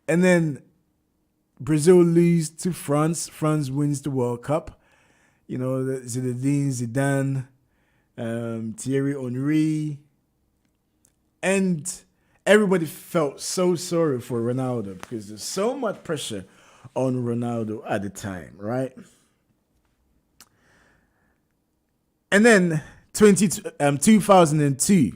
And then Brazil lose to France. France wins the World Cup. You know, Zinedine Zidane, Thierry Henry, and everybody felt so sorry for Ronaldo because there's so much pressure on Ronaldo at the time, right? And then 2002,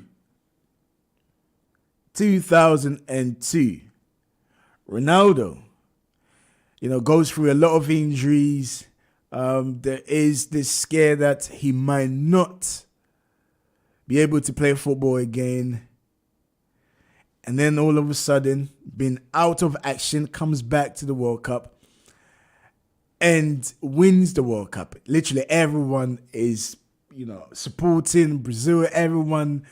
Ronaldo, goes through a lot of injuries. There is this scare that he might not be able to play football again. And then all of a sudden, being out of action, comes back to the World Cup and wins the World Cup. Literally everyone is, supporting Brazil, everyone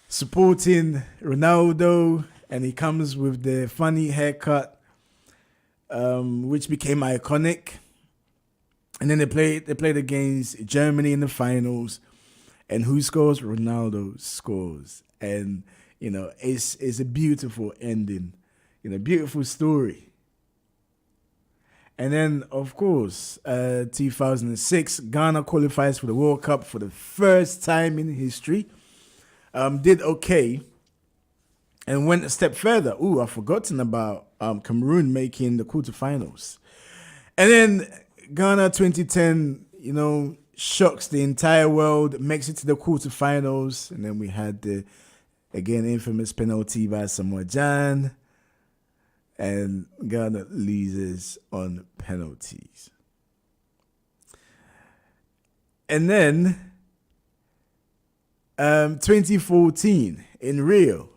supporting Ronaldo, and he comes with the funny haircut, which became iconic. And then they played against Germany in the finals, and who scores? Ronaldo scores, and it's a beautiful ending, beautiful story. And then, of course, 2006, Ghana qualifies for the World Cup for the first time in history. Did okay, and went a step further. I've forgotten about Cameroon making the quarterfinals. And then Ghana 2010, shocks the entire world, makes it to the quarterfinals. And then we had the, again, infamous penalty by Samoa Jan. And Ghana loses on penalties. And then 2014 in Rio.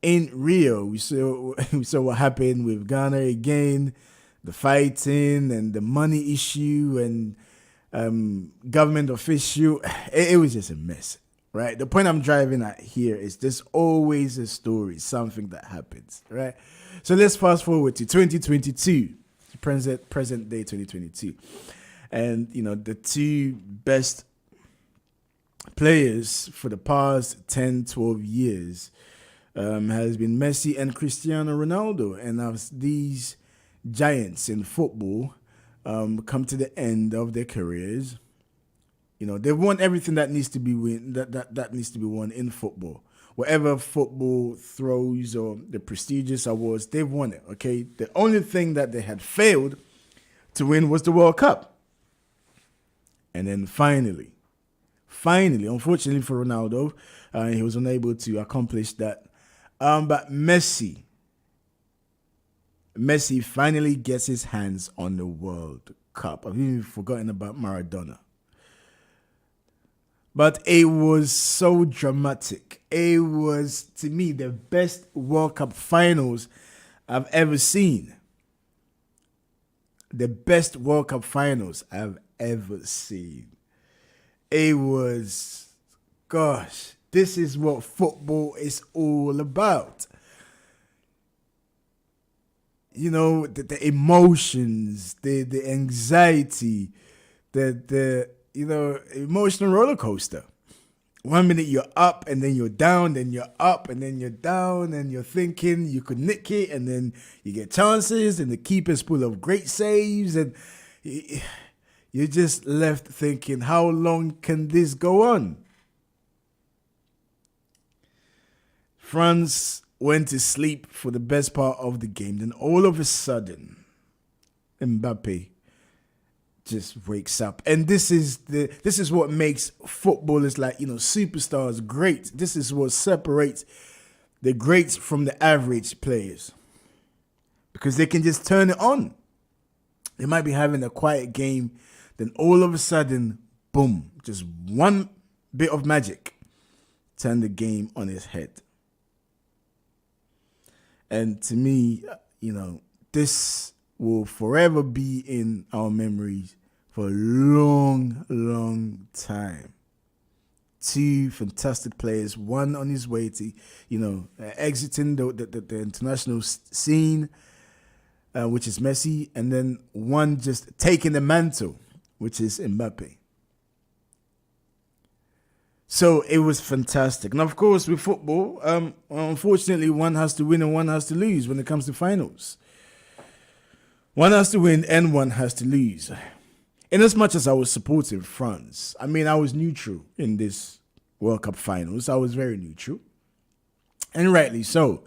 We saw what happened with Ghana again, the fighting and the money issue and government official. It was just a mess, right? The point I'm driving at here is there's always a story, something that happens, right? So let's fast forward to 2022, present day 2022. And, the two best players for the past 10, 12 years has been Messi and Cristiano Ronaldo. And as these giants in football come to the end of their careers, they've won everything that needs to be that needs to be won in football. Whatever football throws or the prestigious awards, they've won it, okay? The only thing that they had failed to win was the World Cup. And then finally, unfortunately for Ronaldo, he was unable to accomplish that. But Messi finally gets his hands on the World Cup. I've even forgotten about Maradona. But it was so dramatic. It was, to me, the best World Cup finals I've ever seen. The best World Cup finals I've ever seen. It was, gosh, this is what football is all about. The emotions, the anxiety, the emotional roller coaster. 1 minute you're up and then you're down, then you're up and then you're down, and you're thinking you could nick it, and then you get chances and the keeper's full of great saves, and you're just left thinking, how long can this go on? France went to sleep for the best part of the game. Then all of a sudden, Mbappe just wakes up. And this is what makes footballers like, superstars great. This is what separates the greats from the average players. Because they can just turn it on. They might be having a quiet game, then all of a sudden, boom, just one bit of magic turned the game on its head. And to me, this will forever be in our memories for a long, long time. Two fantastic players, one on his way to, exiting the international scene, which is Messi, and then one just taking the mantle, which is Mbappe. So it was fantastic. And of course, with football, unfortunately, one has to win and one has to lose when it comes to finals. One has to win and one has to lose. In as much as I was supporting France, I mean, I was neutral in this World Cup finals. I was very neutral. And rightly so.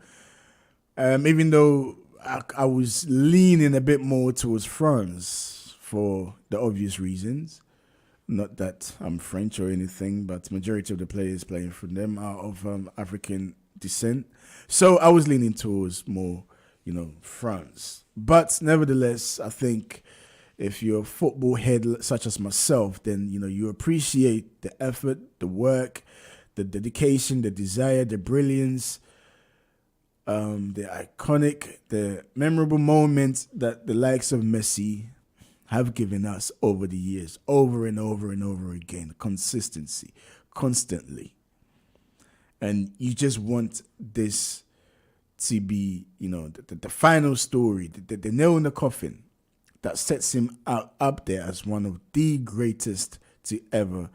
Even though I was leaning a bit more towards France for the obvious reasons. Not that I'm French or anything, but majority of the players playing for them are of African descent. So I was leaning towards more, France. But nevertheless, I think if you're a football head such as myself, then, you appreciate the effort, the work, the dedication, the desire, the brilliance, the iconic, the memorable moments that the likes of Messi have given us over the years, over and over and over again. Consistency, constantly. And you just want this to be, the final story, the nail in the coffin that sets him up there as one of the greatest to ever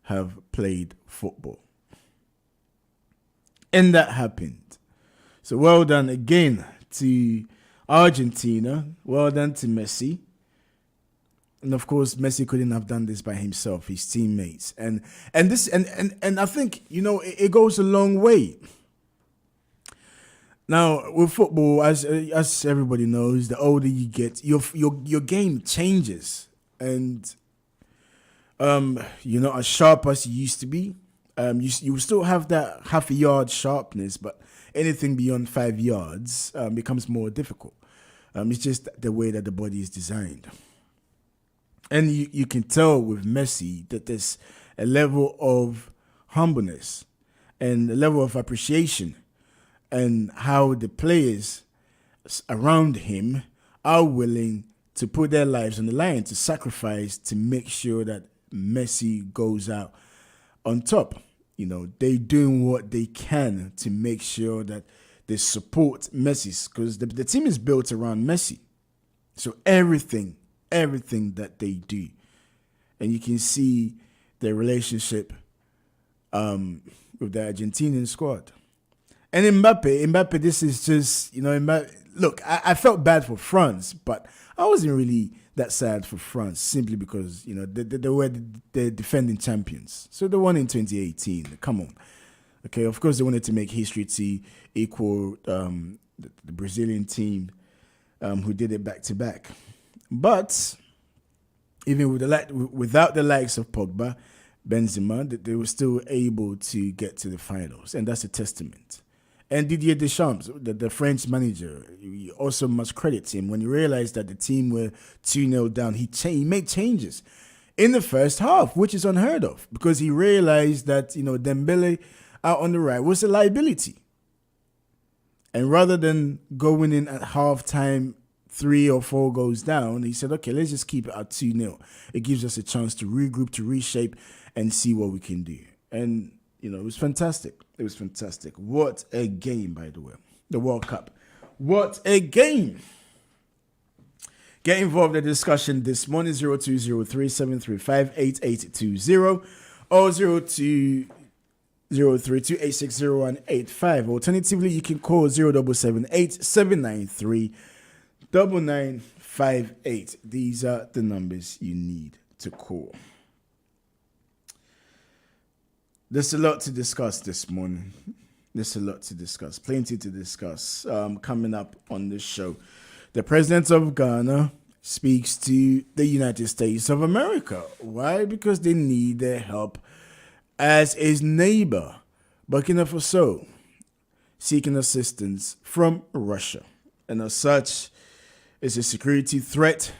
have played football. And that happened. So well done again to Argentina. Well done to Messi. And of course, Messi couldn't have done this by himself, his teammates. And I think, it goes a long way. Now, with football, as everybody knows, the older you get, your game changes. And you're not as sharp as you used to be. You still have that half a yard sharpness, but anything beyond 5 yards becomes more difficult. It's just the way that the body is designed. And you can tell with Messi that there's a level of humbleness and a level of appreciation and how the players around him are willing to put their lives on the line, to sacrifice, to make sure that Messi goes out on top. They doing what they can to make sure that they support Messi, because the team is built around Messi. So everything that they do. And you can see their relationship with the Argentinian squad. And Mbappe, this is just, look, I felt bad for France, but I wasn't really that sad for France simply because, they were the defending champions. So they won in 2018. Come on. Okay, of course they wanted to make history to equal the Brazilian team who did it back-to-back. But even without the likes of Pogba, Benzema, they were still able to get to the finals. And that's a testament. And Didier Deschamps, the French manager, you also must credit him. When he realized that the team were 2-0 down, he made changes in the first half, which is unheard of, because he realized that, Dembele out on the right was a liability. And rather than going in at halftime 3 or 4 goes down, he said, okay, let's just keep it at 2-0. It gives us a chance to regroup, to reshape, and see what we can do. And, it was fantastic. It was fantastic. What a game, by the way. The World Cup. What a game. Get involved in the discussion this morning, 0203-735-8820 or 0203-286-0185. Alternatively, you can call 0778-793-9958. These are the numbers you need to call. There's a lot to discuss this morning. There's a lot to discuss. Plenty to discuss coming up on this show. The president of Ghana speaks to the United States of America. Why? Because they need their help as his neighbor, Burkina Faso, seeking assistance from Russia. And as such, it's a security threat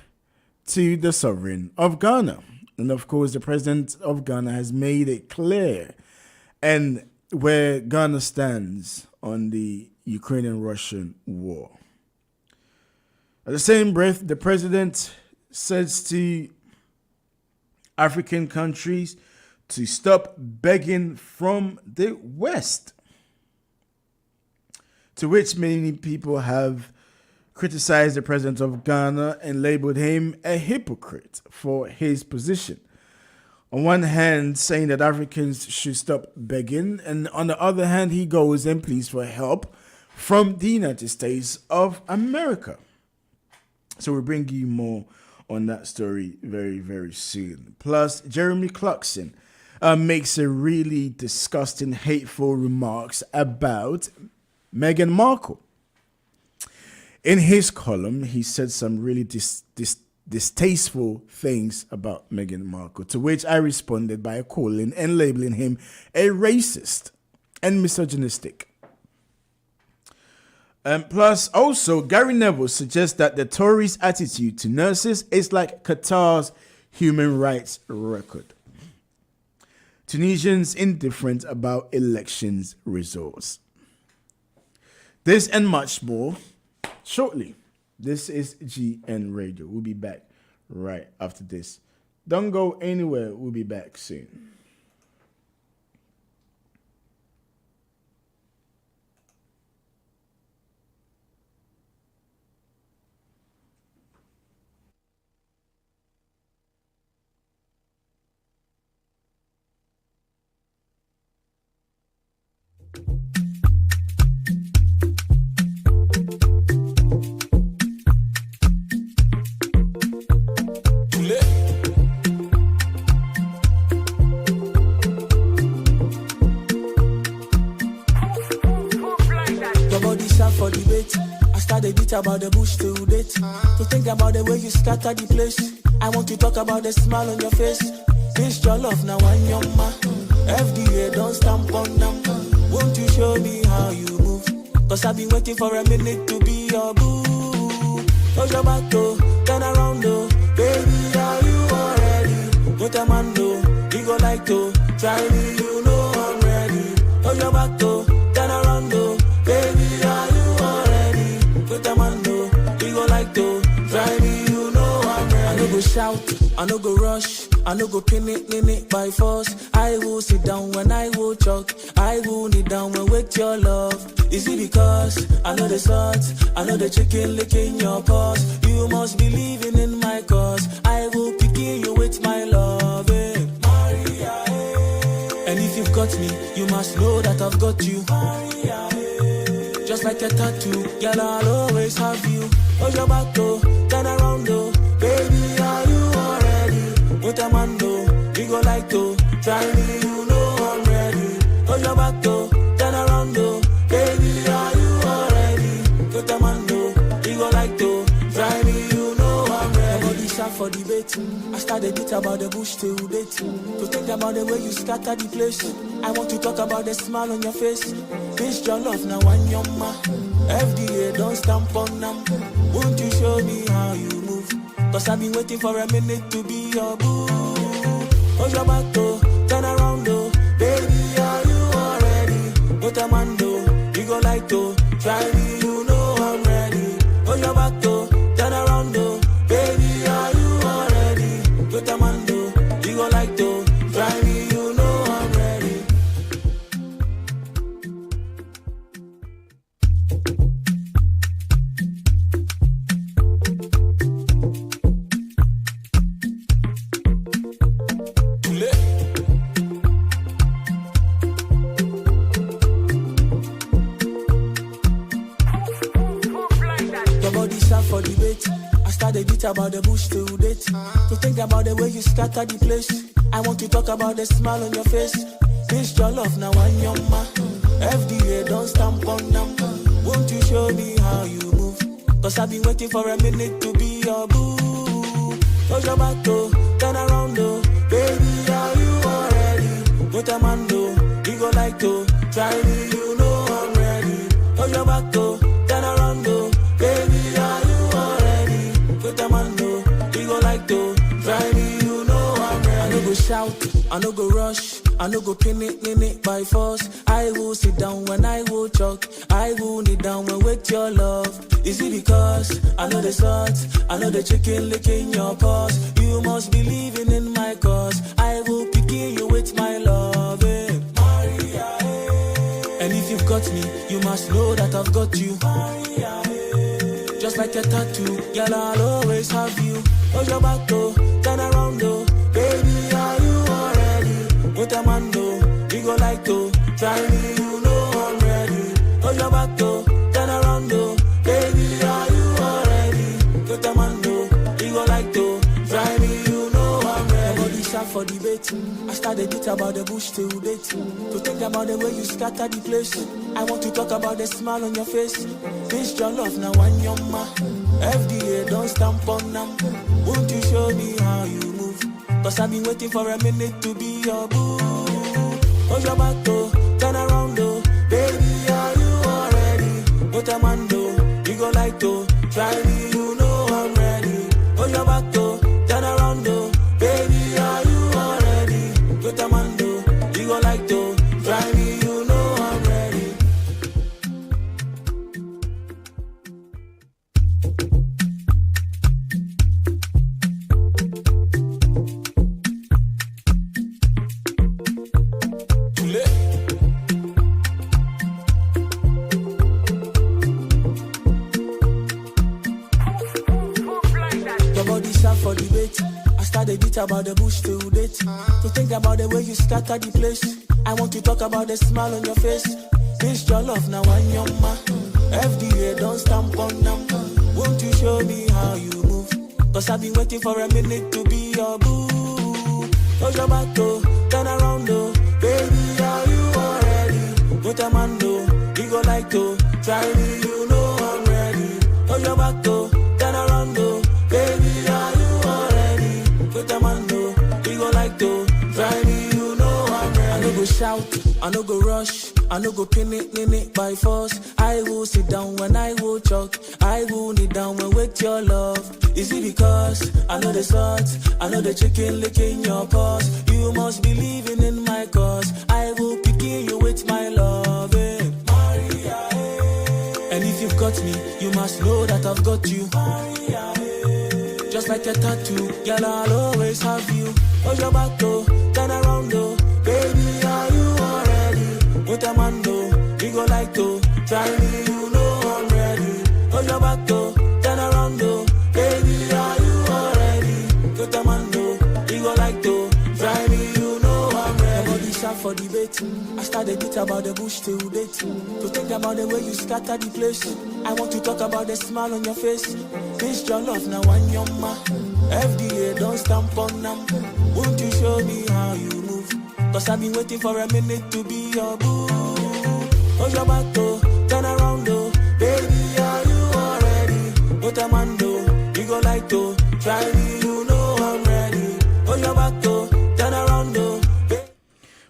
to the sovereign of Ghana. And of course, the president of Ghana has made it clear and where Ghana stands on the Ukrainian-Russian war. At the same breath, the president says to African countries to stop begging from the West, to which many people have criticized the president of Ghana and labeled him a hypocrite for his position on one hand saying that Africans should stop begging, and on the other hand he goes and pleads for help from the United States of America. So we'll bring you more on that story very, very soon. Plus, Jeremy Clarkson makes a really disgusting, hateful remarks about Meghan Markle. In his column, he said some really distasteful things about Meghan Markle, to which I responded by calling and labeling him a racist and misogynistic. Plus, also, Gary Neville suggests that the Tories' attitude to nurses is like Qatar's human rights record. Tunisians indifferent about elections results. This and much more shortly. This is GN Radio. We'll be back right after this. Don't go anywhere. We'll be back soon. About the bush to date, to think about the way you scatter the place. I want to talk about the smile on your face. This your love now and your ma. FDA don't stamp on them. Won't you show me how you move? Cause I've been waiting for a minute to be your boo. Cause your back though, turn around though. Baby, are you already? What a man though, you go like to try me, you know I'm ready. Cause your back though, turn around though. Baby, are you with a man though, he go like to try me, you know I'm ready. I no go shout, I no go rush, I no go pin it by force. I will sit down when I will choke, I will kneel down when with your love. Is it because I know the salt, I know the chicken licking your paws? You must be living in my cause. I will pick you with my love, Maria, and if you've got me, you must know that I've got you, Maria. Just like a tattoo, girl, I'll always have you. Hold your back though, turn around though. Baby, are you already? With a man though, you go like to try me, you know I'm ready. Hold your back though, turn around though. Baby, are you already? With a man though, you go like to try me, you know I'm ready. Nobody shot for debate. I started it about the bush till date. To think about the way you scatter the place. I want to talk about the smile on your face. This your love now and your ma. FDA don't stamp on them. Won't you show me how you move? Cause I've been waiting for a minute to be your boo. Hold your back though, turn around though. Baby, are you already? What a man though, you go like to try me, you know I'm ready. Hold your back though, turn around though. Baby, are you already? What a man though, you go like to try me, you know I'm ready. For debate, I started it about the bush till date. To think about the way you scatter the place. I want to talk about the smile on your face. This your love now and your ma. FDA don't stamp on them. Won't you show me how you move? Cause I've been waiting for a minute to be your boo. Hold your back though, turn around though. Baby, are you already? With a man though, you go like to try me, you know I'm ready. Hold your back though, turn around though. Baby, are you already? With a man though, he go like to try me, you know I'm ready. I no go shout, I no go rush, I no go pin it by force. I will sit down when I will choke, I will kneel down when with your love. Is it because I know the salt, I know the chicken licking your paws? You must be living in my cause. I will pick you with my love, Maria, and if you've got me, you must know that I've got you, Maria. Just like a tattoo, girl, I'll always have you. Hold your back though, turn around though. Baby, are you alright? Put a man though, you go like to try me, you know I'm ready. Hold your back though, turn around though, baby, are you already? Put a man though, you go like to try me, you know I'm ready. Nobody shot for debate. I started it about the bush till date. To think about the way you scatter the place. I want to talk about the smile on your face. This your love now on your ma. FDA don't stamp on them. Won't you show me how you move? Cause I've been waiting for a minute to be your boo. Hold your back though, turn around though, baby, are you already? Put a man though, you go like to try me, you know I'm ready. Hold your back though, turn around though, baby, are you already? Put a man though, you go like to try me, you know I'm ready. For debate, I started it about the bush till date. To think about the way you scatter the place. I want to talk about the smile on your face. This your love now on your ma. FDA don't stamp on them. Won't you show me how you move? Cause I've been waiting for a minute to be your boo. Hold your back though, turn around though, baby, are you already? Put a man though, you go like to try me, you know I'm ready. Hold your back though, turn around though, baby, are you already? Put a man though, you go like to try me, you know I'm ready. I no go shout, I no go rush, I no go pin it by force. I will sit down when I will choke, I will kneel down when with your love. Is it because I know the salt, I know the chicken licking your paws? You must be living in my cause. I will pick you with my love, eh? Maria, eh. And if you've got me, you must know that I've got you. Maria, eh. Just like a tattoo, girl, I'll always have you. Hold your back though, turn around though, baby, are you already? Put a man though, you go like to try me, you know I'm ready. Hold your back though, turn around though, baby, are you already? Put a man though, you go like to try me, you know I'm ready. Nobody shot for debate. I started it about the bush till date. To think about the way you scatter the place. I want to talk about the smile on your face. This your love now on your ma. FDA don't stamp on them. Won't you show me how you move? Cause I've been waiting for a minute to be your boo. Hold your back though, turn around though, baby, are you already? Put a man though, you go like to try me, you know I'm ready. Hold your back though, turn around though.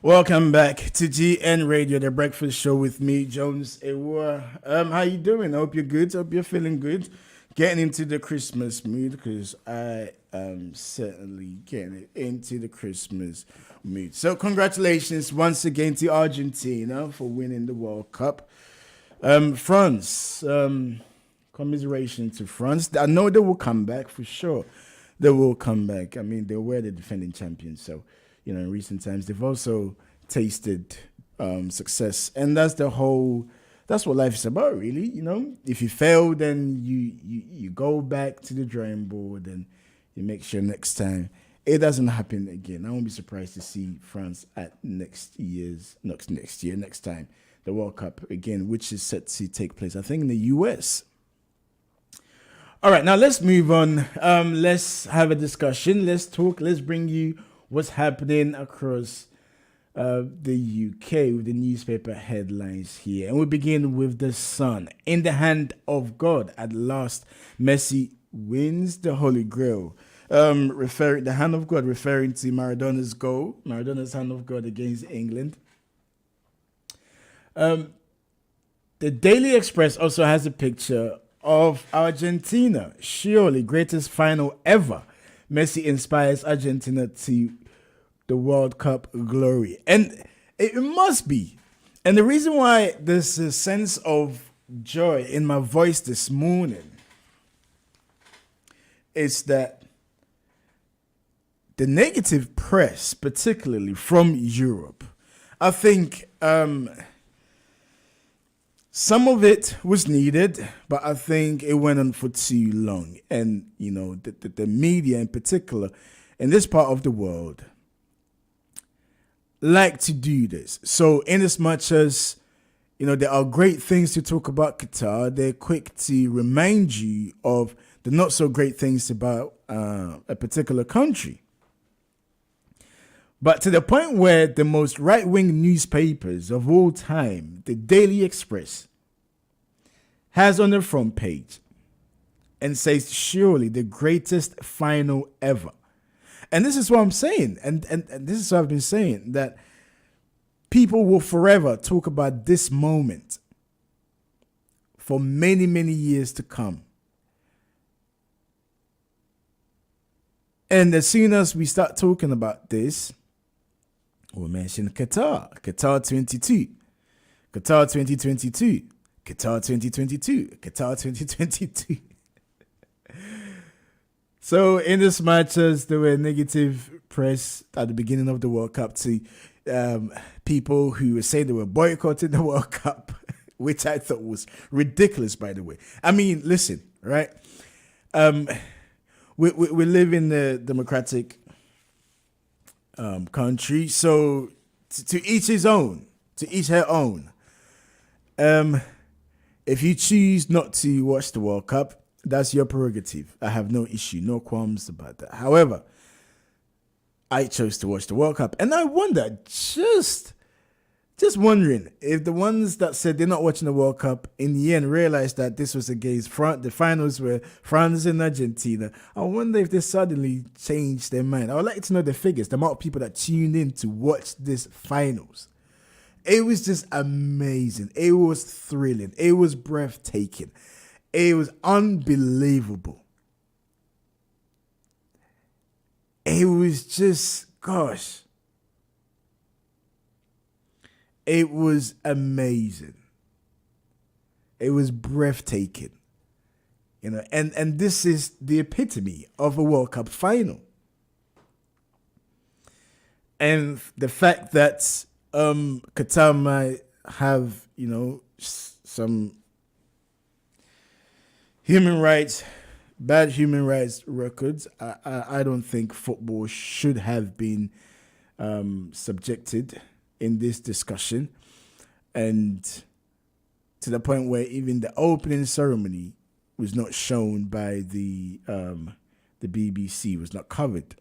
Welcome back to GN Radio, the breakfast show with me, Jones Ewa. How you doing? I hope you're good. Hope you're feeling good. Getting into the Christmas mood, because I am certainly getting into the Christmas mood. So congratulations once again to Argentina for winning the World Cup. France, commiseration to France. I know they will come back for sure. They will come back. I mean, they were the defending champions, so in recent times they've also tasted success, and that's what life is about, really. If you fail, then you go back to the drawing board and you make sure next time it doesn't happen again. I won't be surprised to see France at next time, the World Cup again, which is set to take place, I think, in the US. All right, now let's move on. Let's have a discussion. Let's talk. Let's bring you what's happening across the UK with the newspaper headlines here. And we begin with The Sun. In the hand of God, at last, Messi wins the Holy Grail. The hand of God, referring to Maradona's hand of God against England. The Daily Express also has a picture of Argentina. Surely greatest final ever. Messi inspires Argentina to the World Cup glory. And it must be. And the reason why there's a sense of joy in my voice this morning is that the negative press, particularly from Europe, I think some of it was needed, but I think it went on for too long. And, the media in particular, in this part of the world, like to do this. So, in as much as there are great things to talk about Qatar, they're quick to remind you of the not so great things about a particular country. But to the point where the most right-wing newspapers of all time, the Daily Express, has on their front page and says, surely the greatest final ever. And this is what I'm saying. And this is what I've been saying, that people will forever talk about this moment for many, many years to come. And as soon as we start talking about this, we'll mention Qatar. Qatar 22. Qatar 2022. Qatar 2022. Qatar 2022. So, in as much as there were negative press at the beginning of the World Cup to people who were saying they were boycotting the World Cup, which I thought was ridiculous, by the way. I mean, listen, right? We live in a democratic country, so to each his own, to each her own. If you choose not to watch the World Cup, that's your prerogative. I have no issue, no qualms about that. However, I chose to watch the World Cup, and I wonder, just wondering if the ones that said they're not watching the World Cup in the end realized that this was against France. The finals were France and Argentina. I wonder if they suddenly changed their mind. I would like to know the figures, the amount of people that tuned in to watch this finals. It was just amazing. It was thrilling. It was breathtaking. It was unbelievable. It was just, gosh. It was amazing. It was breathtaking. And this is the epitome of a World Cup final. And the fact that Qatar might have, some bad human rights records, I don't think football should have been subjected in this discussion, and to the point where even the opening ceremony was not shown by the BBC, was not covered.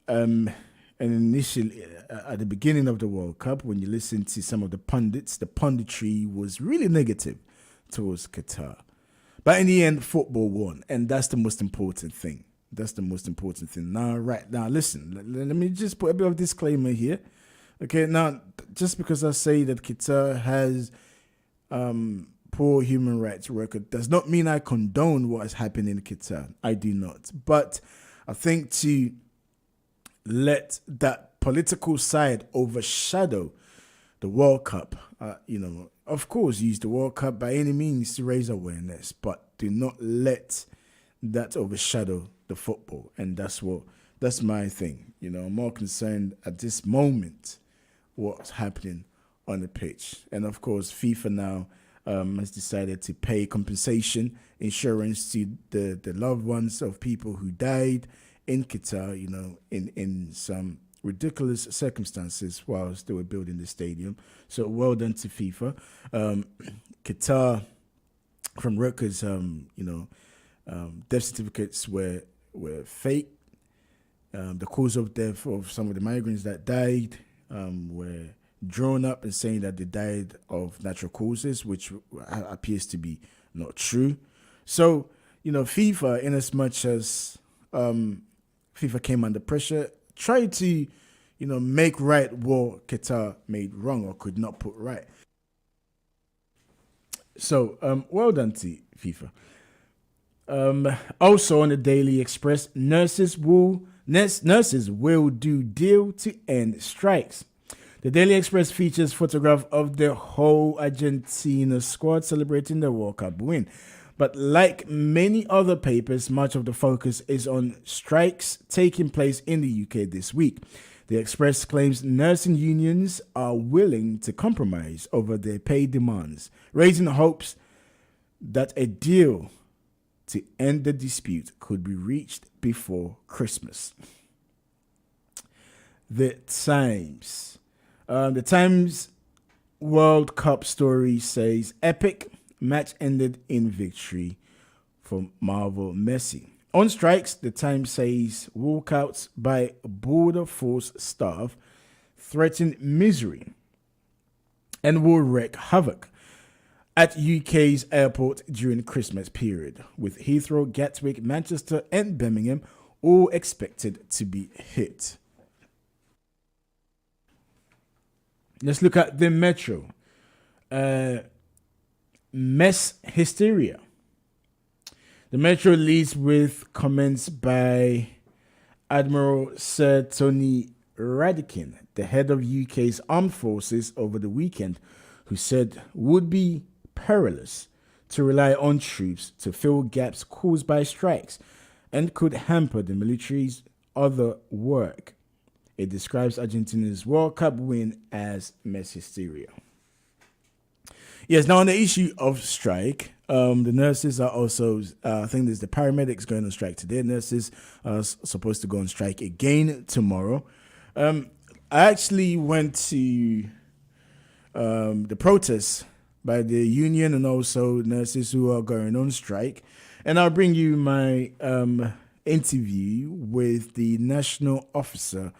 And initially, at the beginning of the World Cup, when you listen to some of the pundits, the punditry was really negative towards Qatar. But in the end, football won, and that's the most important thing. That's the most important thing. Now, listen, let me just put a bit of disclaimer here. Okay, now, just because I say that Qatar has poor human rights record does not mean I condone what has happened in Qatar. I do not. But I think to let that political side overshadow the World Cup, of course, use the World Cup by any means to raise awareness, but do not let that overshadow the football. And that's my thing. I'm more concerned at this moment what's happening on the pitch. And of course, FIFA now has decided to pay compensation insurance to the loved ones of people who died in Qatar, in some ridiculous circumstances whilst they were building the stadium. So well done to FIFA. Qatar, from records, death certificates were fake. The cause of death of some of the migrants that died were drawn up and saying that they died of natural causes, which appears to be not true. So, FIFA, in as much as FIFA came under pressure, tried to, make right what Qatar made wrong or could not put right. So, well done to FIFA. Also on the Daily Express, nurses will do deal to end strikes. The Daily Express features photograph of the whole Argentina squad celebrating the World Cup win. But like many other papers, much of the focus is on strikes taking place in the UK this week. The Express claims nursing unions are willing to compromise over their pay demands, raising hopes that a deal to end the dispute could be reached before Christmas. the Times. The Times World Cup story says epic match ended in victory for Marvel Messi. On strikes, the Times says walkouts by border force staff threaten misery and will wreak havoc at UK's airport during Christmas period, with Heathrow, Gatwick, Manchester and Birmingham all expected to be hit. Let's look at the Metro. Mess hysteria. The Metro leads with comments by Admiral Sir Tony Radakin, the head of UK's armed forces, over the weekend, who said would be perilous to rely on troops to fill gaps caused by strikes and could hamper the military's other work. It describes Argentina's World Cup win as mass hysteria. Yes, now on the issue of strike, the nurses are also, I think there's the paramedics going on strike today. Nurses are supposed to go on strike again tomorrow. I actually went to the protests by the union and also nurses who are going on strike. And I'll bring you my interview with the national officer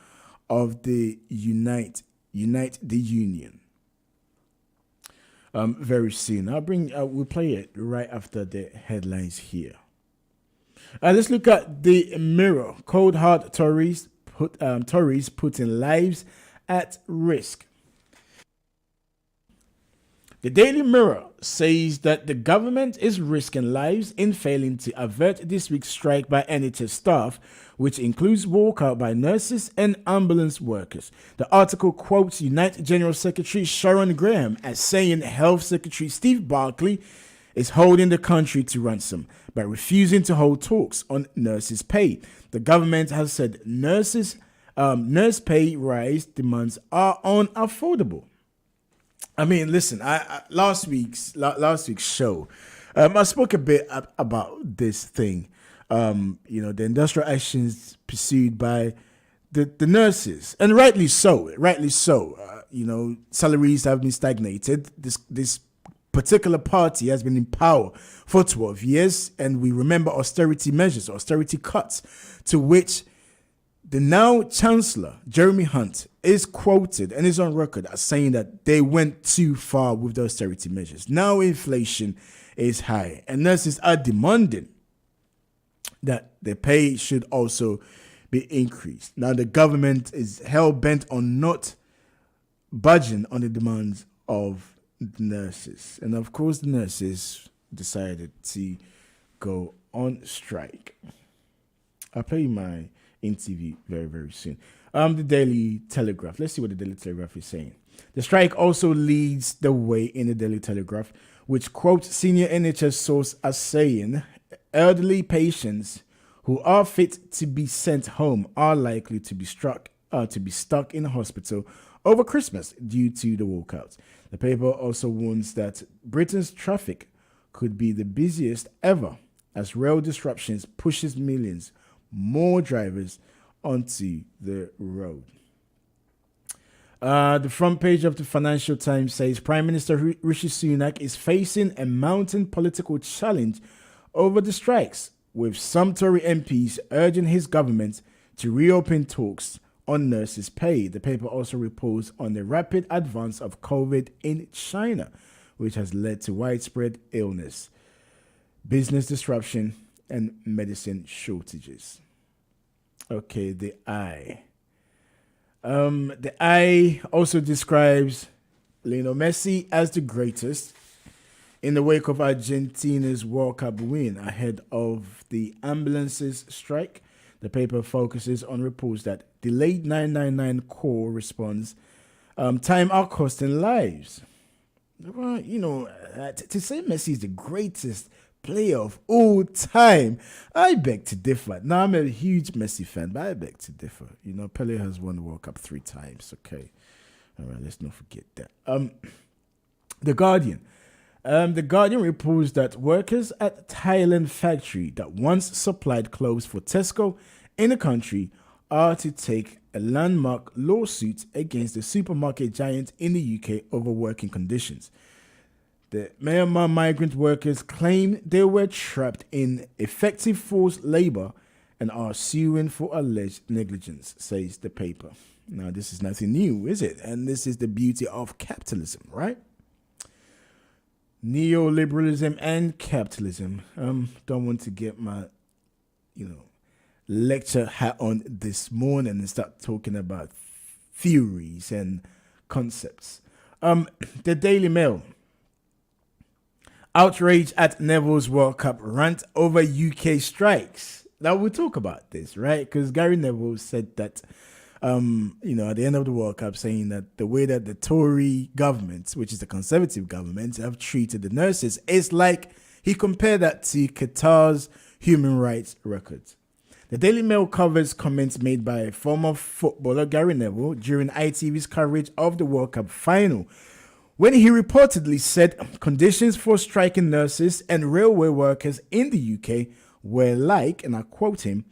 of the Unite the Union very soon. We'll play it right after the headlines here. Let's look at the Mirror. Cold hard Tories putting lives at risk. The Daily Mirror says that the government is risking lives in failing to avert this week's strike by NHS staff, which includes walkout by nurses and ambulance workers. The article quotes Unite General Secretary Sharon Graham as saying Health Secretary Steve Barclay is holding the country to ransom by refusing to hold talks on nurses' pay. The government has said nurse pay rise demands are unaffordable. I mean, listen. Last week's show, I spoke a bit about this thing. The industrial actions pursued by the nurses, and rightly so. Salaries have been stagnated. This particular party has been in power for 12 years, and we remember austerity cuts, to which the now Chancellor, Jeremy Hunt, is quoted and is on record as saying that they went too far with the austerity measures. Now inflation is high and nurses are demanding that their pay should also be increased. Now the government is hell-bent on not budging on the demands of the nurses. And of course, the nurses decided to go on strike. I'll play you my interview very, very soon. The Daily Telegraph. Let's see what the Daily Telegraph is saying. The strike also leads the way in the Daily Telegraph, which quotes senior NHS source as saying elderly patients who are fit to be sent home are likely to be stuck in hospital over Christmas due to the walkouts. The paper also warns that Britain's traffic could be the busiest ever as rail disruptions pushes millions more drivers onto the road. The front page of the Financial Times says Prime Minister Rishi Sunak is facing a mounting political challenge over the strikes, with some Tory MPs urging his government to reopen talks on nurses' pay. The paper also reports on the rapid advance of COVID in China, which has led to widespread illness, business disruption, and medicine shortages. Okay, the Eye. The Eye also describes Lionel Messi as the greatest in the wake of Argentina's World Cup win ahead of the ambulances strike. The paper focuses on reports that delayed 999 call response time are costing lives. Well, to say Messi is the greatest player of all time, I beg to differ. Now, I'm a huge Messi fan, but I beg to differ. Pele has won the World Cup 3 times. Okay. All right, let's not forget that. The Guardian. The Guardian reports that workers at Thailand factory that once supplied clothes for Tesco in the country are to take a landmark lawsuit against the supermarket giant in the UK over working conditions. The Myanmar migrant workers claim they were trapped in effective forced labor and are suing for alleged negligence, says the paper. Now, this is nothing new, is it? And this is the beauty of capitalism, right? Neoliberalism and capitalism. Don't want to get my, lecture hat on this morning and start talking about theories and concepts. The Daily Mail. Outrage at Neville's World Cup rant over UK strikes. Now we'll talk about this, right? Because Gary Neville said that, at the end of the World Cup, saying that the way that the Tory government, which is the Conservative government, have treated the nurses is like he compared that to Qatar's human rights records. The Daily Mail covers comments made by former footballer Gary Neville during ITV's coverage of the World Cup final, when he reportedly said conditions for striking nurses and railway workers in the UK were like, and I quote him,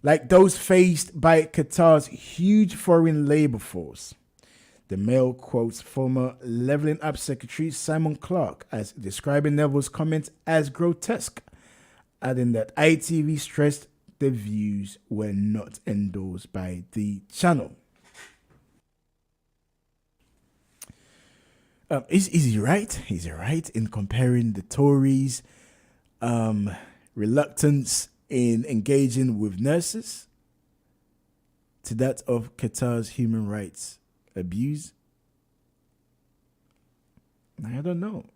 like those faced by Qatar's huge foreign labour force. The Mail quotes former Levelling Up Secretary Simon Clark as describing Neville's comments as grotesque, adding that ITV stressed the views were not endorsed by the channel. Is he right? Is he right in comparing the Tories' reluctance in engaging with nurses to that of Qatar's human rights abuse? I don't know.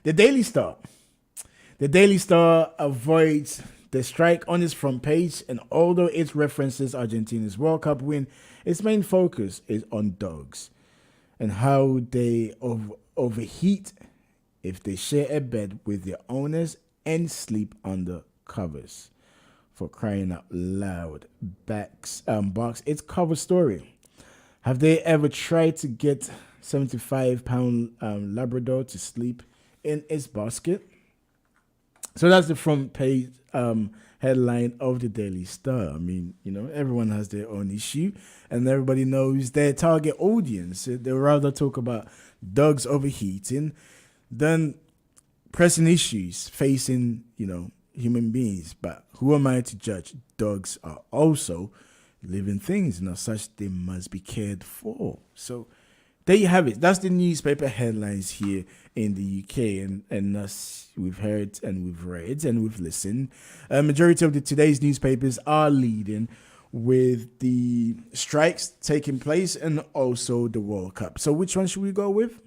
The Daily Star. The Daily Star avoids the strike on its front page, and although it references Argentina's World Cup win, its main focus is on dogs and how they overheat if they share a bed with their owners and sleep under covers. For crying out loud, barks its cover story. Have they ever tried to get 75-pound Labrador to sleep in its basket? So that's the front page headline of the Daily Star. I mean, everyone has their own issue and everybody knows their target audience. They'd rather talk about dogs overheating than pressing issues facing, human beings. But who am I to judge? Dogs are also living things, and as such, they must be cared for. So there you have it. That's the newspaper headlines here in the UK, and as we've heard and we've read and we've listened, a majority of today's newspapers are leading with the strikes taking place and also the World Cup. So which one should we go with?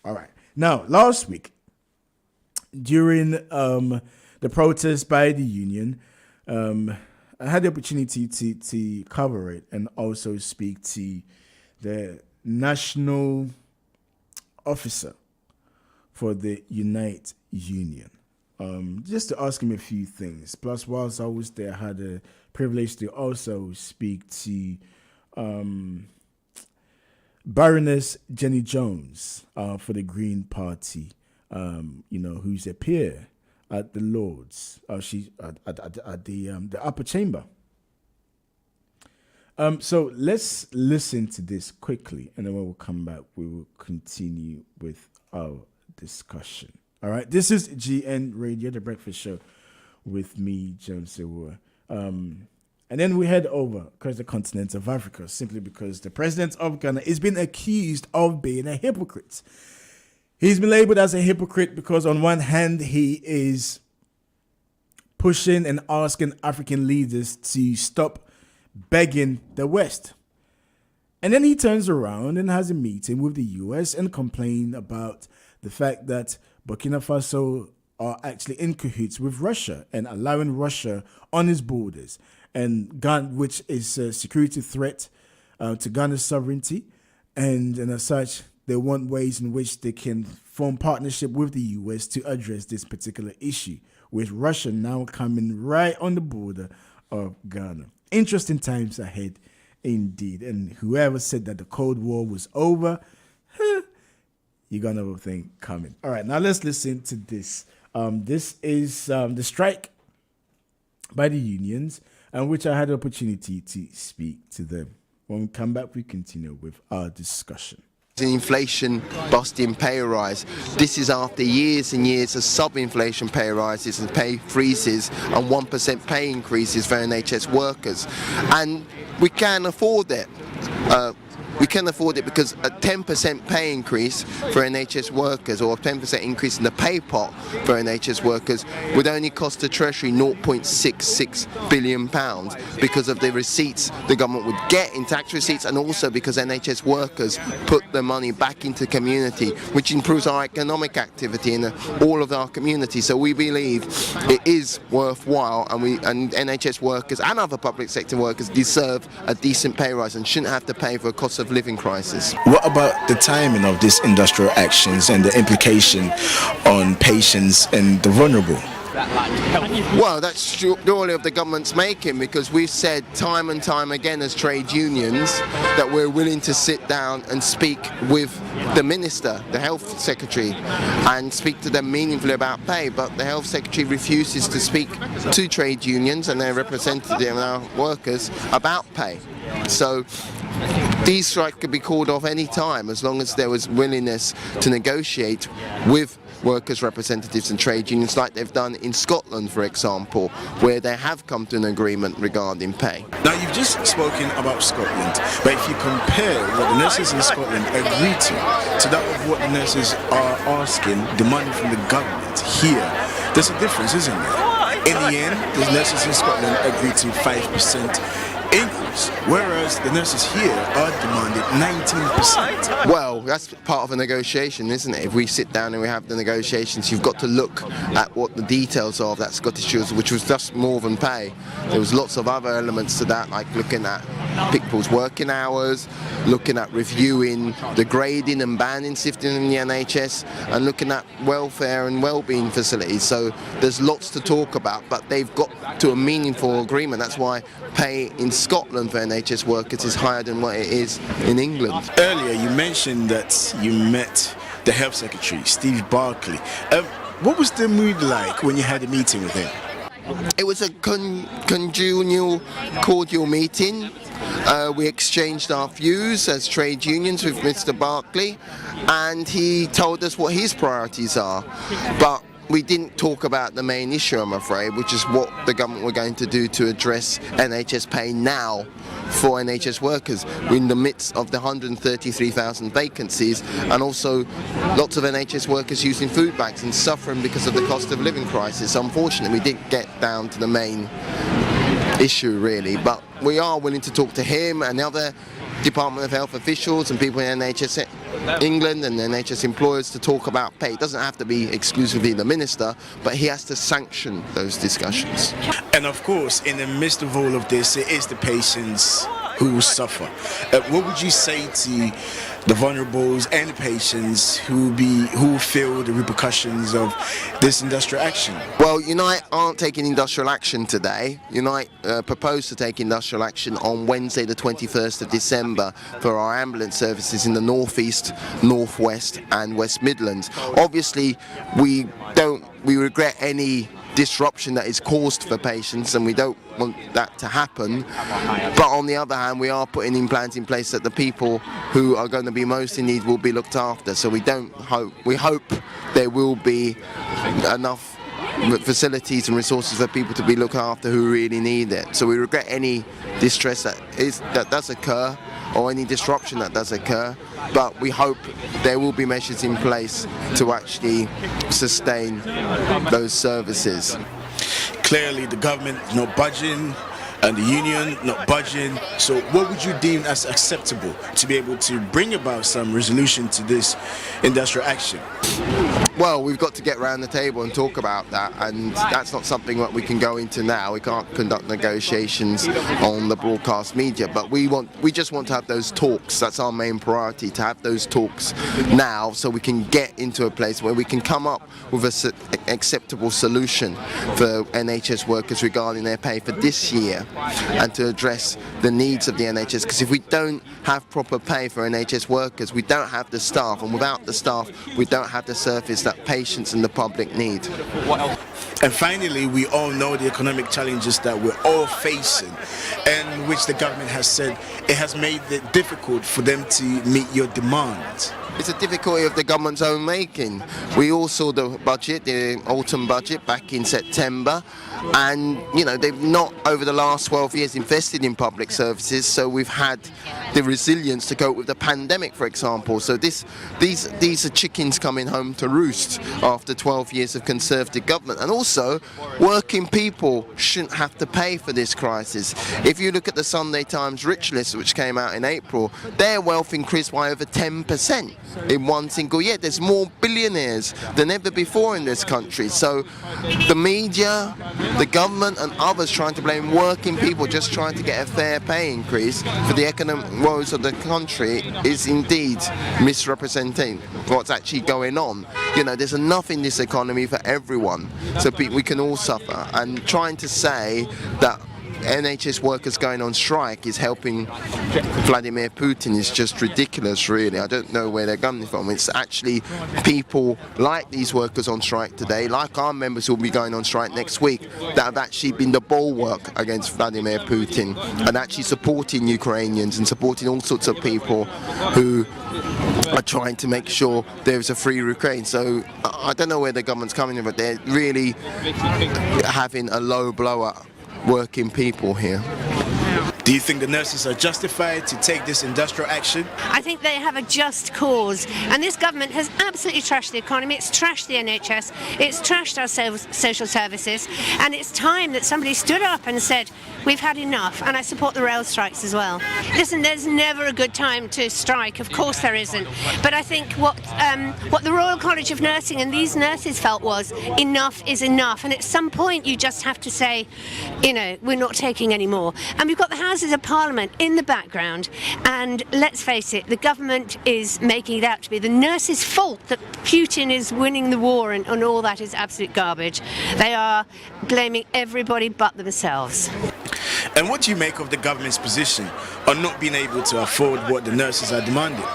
All right. Now, last week, during the protest by the union, I had the opportunity to cover it and also speak to the national officer for the Unite Union, just to ask him a few things. Plus, whilst I was there, I had the privilege to also speak to Baroness Jenny Jones for the Green Party, who's a peer at the Lords. She's at the upper chamber. So let's listen to this quickly, and then when we come back, we will continue with our discussion. All right, this is GN Radio, the breakfast show, with me, James Sewua. And then we head over across the continent of Africa, simply because the president of Ghana is being accused of being a hypocrite. He's been labeled as a hypocrite because on one hand, he is pushing and asking African leaders to stop begging the West. And then he turns around and has a meeting with the US and complains about the fact that Burkina Faso are actually in cahoots with Russia and allowing Russia on its borders, and Ghana, which is a security threat to Ghana's sovereignty. And as such, they want ways in which they can form partnership with the US to address this particular issue, with Russia now coming right on the border of Ghana. Interesting times ahead indeed. And whoever said that the Cold War was over, you're going to have a thing coming. All right, now let's listen to this. This is the strike by the unions and which I had the opportunity to speak to them. When we come back, we continue with our discussion. An inflation busting pay rise. This is after years and years of sub-inflation pay rises and pay freezes and 1% pay increases for NHS workers, and we can afford it. We can afford it because a 10% pay increase for NHS workers, or a 10% increase in the pay pot for NHS workers, would only cost the Treasury £0.66 billion because of the receipts the government would get in tax receipts, and also because NHS workers put the money back into community, which improves our economic activity in all of our communities. So we believe it is worthwhile, and NHS workers and other public sector workers deserve a decent pay rise and shouldn't have to pay for a cost of living crisis. What about the timing of these industrial actions and the implication on patients and the vulnerable? Well, that's surely of the government's making, because we've said time and time again as trade unions that we're willing to sit down and speak with the minister, the health secretary, and speak to them meaningfully about pay, but the health secretary refuses to speak to trade unions and their representatives and our workers about pay. So these strikes could be called off any time as long as there was willingness to negotiate with workers' representatives and trade unions, like they've done in Scotland, for example, where they have come to an agreement regarding pay. Now, you've just spoken about Scotland, but if you compare what the nurses in Scotland agreed to that of what the nurses are asking, demanding from the government here, there's a difference, isn't there? In the end, the nurses in Scotland agreed to 5% increase, whereas the nurses here are demanding 19%. Well, that's part of a negotiation, isn't it? If we sit down and we have the negotiations, you've got to look at what the details are of that Scottish deal, which was just more than pay. There was lots of other elements to that, like looking at people's working hours, looking at reviewing the grading and banding system in the NHS, and looking at welfare and well-being facilities. So there's lots to talk about, but they've got to a meaningful agreement. That's why pay in Scotland for NHS workers is higher than what it is in England. Earlier you mentioned that you met the Health Secretary, Steve Barclay. What was the mood like when you had a meeting with him? It was a congenial, cordial meeting. We exchanged our views as trade unions with Mr. Barclay, and he told us what his priorities are. But we didn't talk about the main issue, I'm afraid, which is what the government were going to do to address NHS pay now for NHS workers. We're in the midst of the 133,000 vacancies, and also lots of NHS workers using food banks and suffering because of the cost of living crisis. Unfortunately, we didn't get down to the main issue really, but we are willing to talk to him and other Department of Health officials and people in NHS England and NHS employers to talk about pay. It doesn't have to be exclusively the minister, but he has to sanction those discussions. And of course, in the midst of all of this, it is the patients who will suffer. What would you say to the vulnerables and the patients who will feel the repercussions of this industrial action? Well, Unite aren't taking industrial action today. Unite proposed to take industrial action on Wednesday the 21st of December for our ambulance services in the North East, North West and West Midlands. Obviously, we regret any disruption that is caused for patients, and we don't want that to happen. But on the other hand, we are putting plans in place that the people who are going to be most in need will be looked after. So we hope there will be enough facilities and resources for people to be looked after who really need it. So we regret any distress that does occur, or any disruption that does occur, but we hope there will be measures in place to actually sustain those services. Clearly the government is not budging and the union not budging, so what would you deem as acceptable to be able to bring about some resolution to this industrial action? Well, we've got to get around the table and talk about that, and that's not something that we can go into now. We can't conduct negotiations on the broadcast media, but we just want to have those talks. That's our main priority, to have those talks now so we can get into a place where we can come up with an acceptable solution for NHS workers regarding their pay for this year. and to address the needs of the NHS, because if we don't have proper pay for NHS workers, we don't have the staff, and without the staff we don't have the service that patients and the public need. And finally, we all know the economic challenges that we're all facing, and which the government has said it has made it difficult for them to meet your demands. It's a difficulty of the government's own making. We all saw the budget, the autumn budget, back in September, and they've not over the last 12 years invested in public services, so we've had the resilience to cope with the pandemic, for example. So these are chickens coming home to roost after 12 years of Conservative government. And also, working people shouldn't have to pay for this crisis. If you look at the Sunday Times Rich List, which came out in April, their wealth increased by over 10% in one single year. There's more billionaires than ever before in this country. So the media, the government and others trying to blame working people just trying to get a fair pay increase for the economic woes of the country is indeed misrepresenting what's actually going on. There's enough in this economy for everyone, so we can all suffer. And trying to say that NHS workers going on strike is helping Vladimir Putin is just ridiculous, really. I don't know where they're coming from. It's actually people like these workers on strike today, like our members who will be going on strike next week, that have actually been the bulwark against Vladimir Putin and actually supporting Ukrainians and supporting all sorts of people who are trying to make sure there's a free Ukraine. So I don't know where the government's coming from, but they're really having a low blow at working people here. Do you think the nurses are justified to take this industrial action? I think they have a just cause, and this government has absolutely trashed the economy, it's trashed the NHS, it's trashed our social services, and it's time that somebody stood up and said, we've had enough. And I support the rail strikes as well. Listen, there's never a good time to strike, of course there isn't, but I think what the Royal College of Nursing and these nurses felt was enough is enough, and at some point you just have to say, we're not taking any more. And we've got the Houses of Parliament in the background, and let's face it, the government is making it out to be the nurses' fault that Putin is winning the war, and all that is absolute garbage. They are blaming everybody but themselves. And what do you make of the government's position on not being able to afford what the nurses are demanding?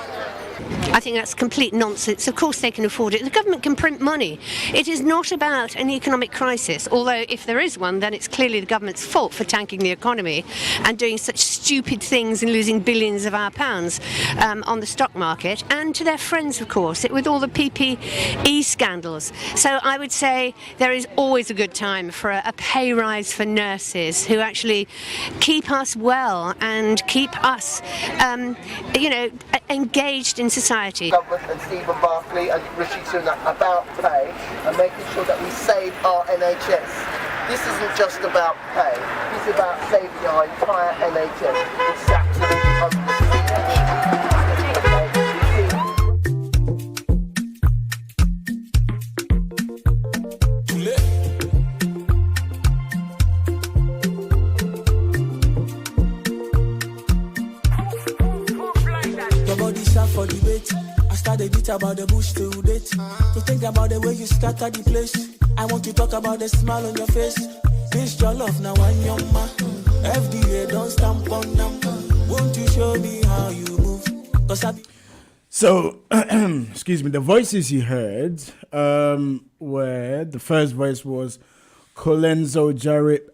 I think that's complete nonsense. Of course they can afford it. The government can print money. It is not about an economic crisis, although if there is one, then it's clearly the government's fault for tanking the economy and doing such stupid things and losing billions of our pounds on the stock market, and to their friends, of course, with all the PPE scandals. So I would say there is always a good time for a pay rise for nurses who actually keep us well and keep us, engaged in society. Government and Stephen Barclay and Rishi Sunak about pay and making sure that we save our NHS. This isn't just about pay, this is about saving our entire NHS. It's absolutely for debate. I started it about the bush to date. To think about the way you scatter the place. I want to talk about the smile on your face. This your love now on your ma. FDA don't stamp on them. Won't you show me how you move? So, excuse me, the voices you heard were, the first voice was Colenso Jarrett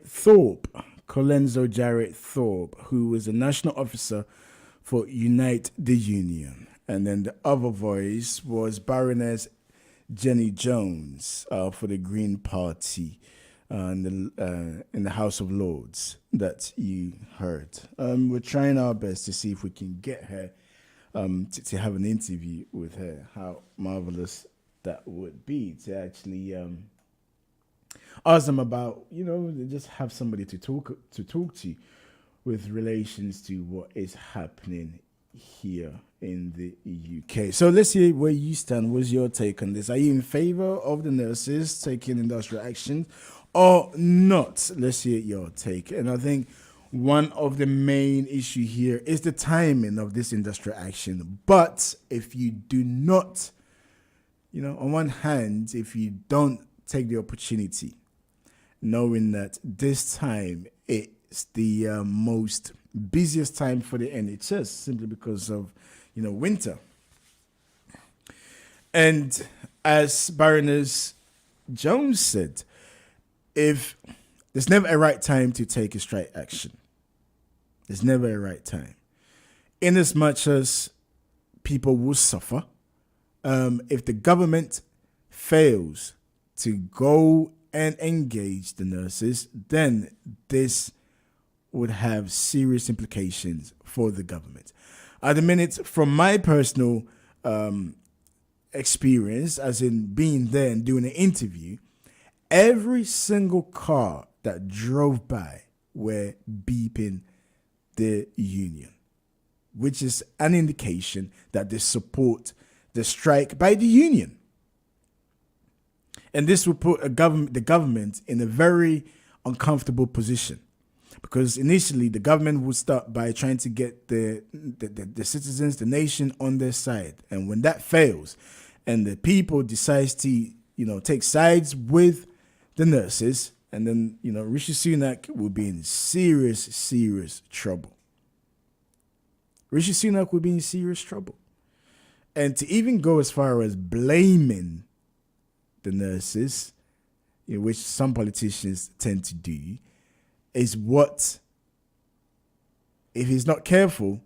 Thorpe, who was a national officer for Unite the Union. And then the other voice was Baroness Jenny Jones for the Green Party in the House of Lords that you heard. We're trying our best to see if we can get her to have an interview with her. How marvelous that would be to actually ask them about, just have somebody to talk to with relations to what is happening here in the UK. So let's see where you stand. What's your take on this? Are you in favor of the nurses taking industrial action or not? Let's hear your take. And I think one of the main issue here is the timing of this industrial action. But if you do not, on one hand, if you don't take the opportunity, knowing that this time it's the most busiest time for the NHS simply because of, winter. And as Baroness Jones said, if there's never a right time to take a strike action, there's never a right time. In as much as people will suffer, if the government fails to go and engage the nurses, then this would have serious implications for the government. At the minute, from my personal experience, as in being there and doing an interview, every single car that drove by were beeping the union, which is an indication that they support the strike by the union. And this will put the government in a very uncomfortable position, because initially the government would start by trying to get the citizens, the nation on their side. And when that fails and the people decides to, take sides with the nurses, and then, Rishi Sunak will be in serious, serious trouble. Rishi Sunak will be in serious trouble. And to even go as far as blaming the nurses, which some politicians tend to do, is what, if he's not careful,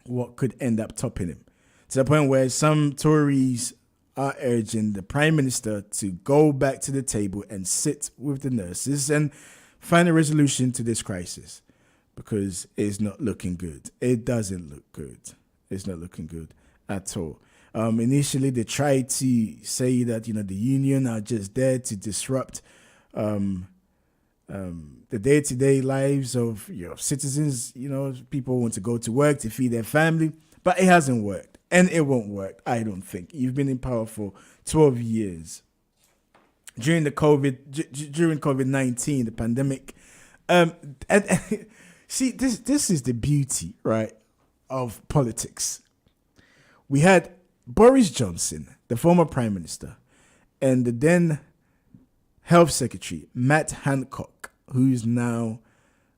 what could end up topping him. To the point where some Tories are urging the Prime Minister to go back to the table and sit with the nurses and find a resolution to this crisis, because it's not looking good. It doesn't look good. It's not looking good at all. Initially, they tried to say that, the union are just there to disrupt the day-to-day lives of citizens. People want to go to work to feed their family, but it hasn't worked, and it won't work, I don't think. You've been in power for 12 years. During COVID-19, the pandemic, see, this is the beauty, right, of politics. We had Boris Johnson, the former Prime Minister, and the then Health Secretary, Matt Hancock, who's now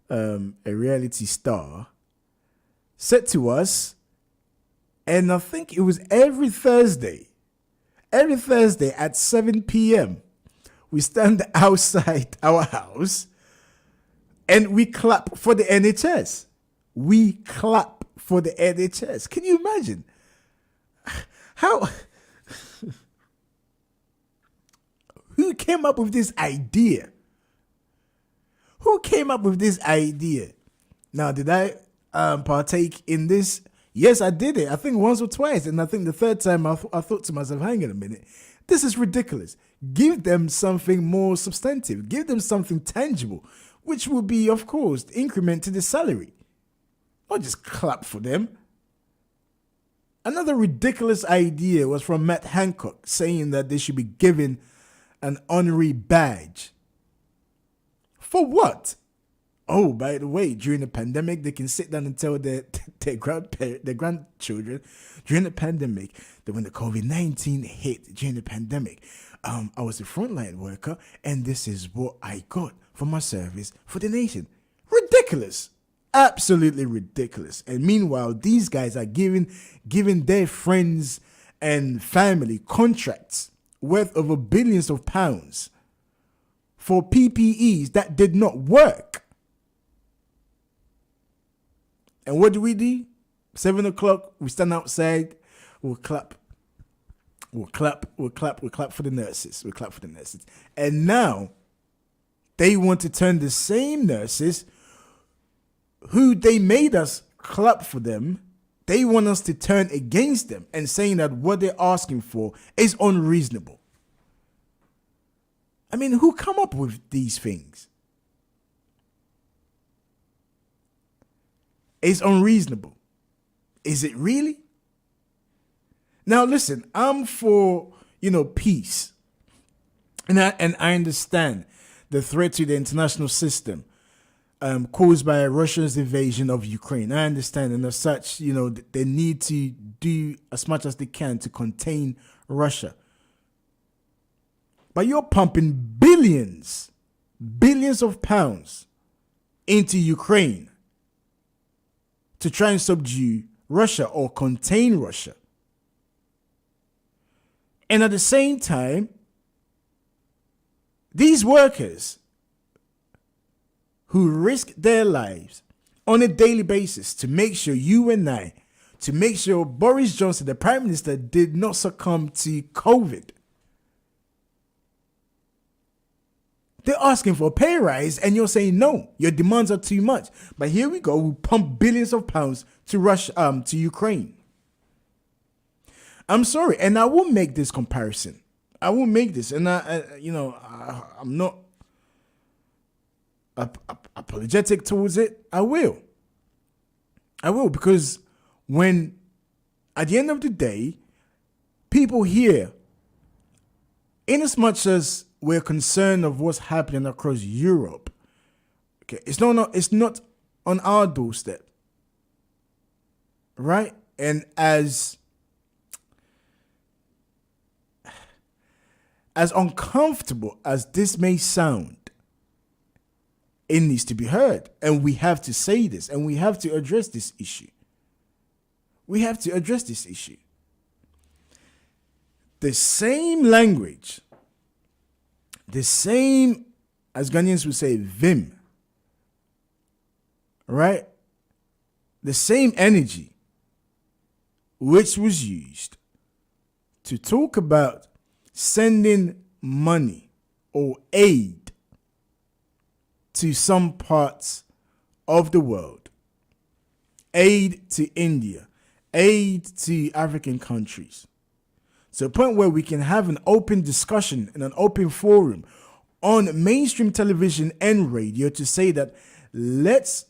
a reality star, said to us, and I think it was every Thursday at 7 p.m., we stand outside our house and we clap for the NHS. We clap for the NHS. Can you imagine? How? Who came up with this idea? Now, did I partake in this? Yes, I did it. I think once or twice. And I think the third time I thought to myself, hang on a minute. This is ridiculous. Give them something more substantive. Give them something tangible, which will be, of course, the increment to the salary. Not just clap for them. Another ridiculous idea was from Matt Hancock, saying that they should be given an honorary badge. For what? Oh, by the way, during the pandemic, they can sit down and tell their grandchildren during the pandemic that when the COVID-19 hit during the pandemic, I was a frontline worker and this is what I got for my service for the nation. Ridiculous. Absolutely ridiculous. And meanwhile, these guys are giving their friends and family contracts worth over billions of pounds for PPEs that did not work. And what do? 7 o'clock, we stand outside, we'll clap for the nurses. And now, they want to turn the same nurses who they made us clap for them, they want us to turn against them and saying that what they're asking for is unreasonable. I mean, who come up with these things? It's unreasonable. Is it really? Now, listen, I'm for, peace. And I understand the threat to the international system caused by Russia's invasion of Ukraine. I understand. And as such, they need to do as much as they can to contain Russia. But you're pumping billions of pounds into Ukraine to try and subdue Russia or contain Russia. And at the same time, these workers who risk their lives on a daily basis to make sure you and I, to make sure Boris Johnson, the Prime Minister, did not succumb to COVID. They're asking for a pay rise and you're saying no, your demands are too much. But here we go, we pump billions of pounds to Russia, to Ukraine. I'm sorry, and I will make this comparison. I will make this, and I'm not apologetic towards it. I will, because when, at the end of the day, people here, in as much as we're concerned of what's happening across Europe, okay, it's not on our doorstep, right? And as uncomfortable as this may sound, it needs to be heard. And we have to say this, and we have to address this issue. The same language, the same, as Ghanaians would say, vim, right? The same energy which was used to talk about sending money or aid to some parts of the world, aid to India, aid to African countries, to a point where we can have an open discussion in an open forum on mainstream television and radio to say that let's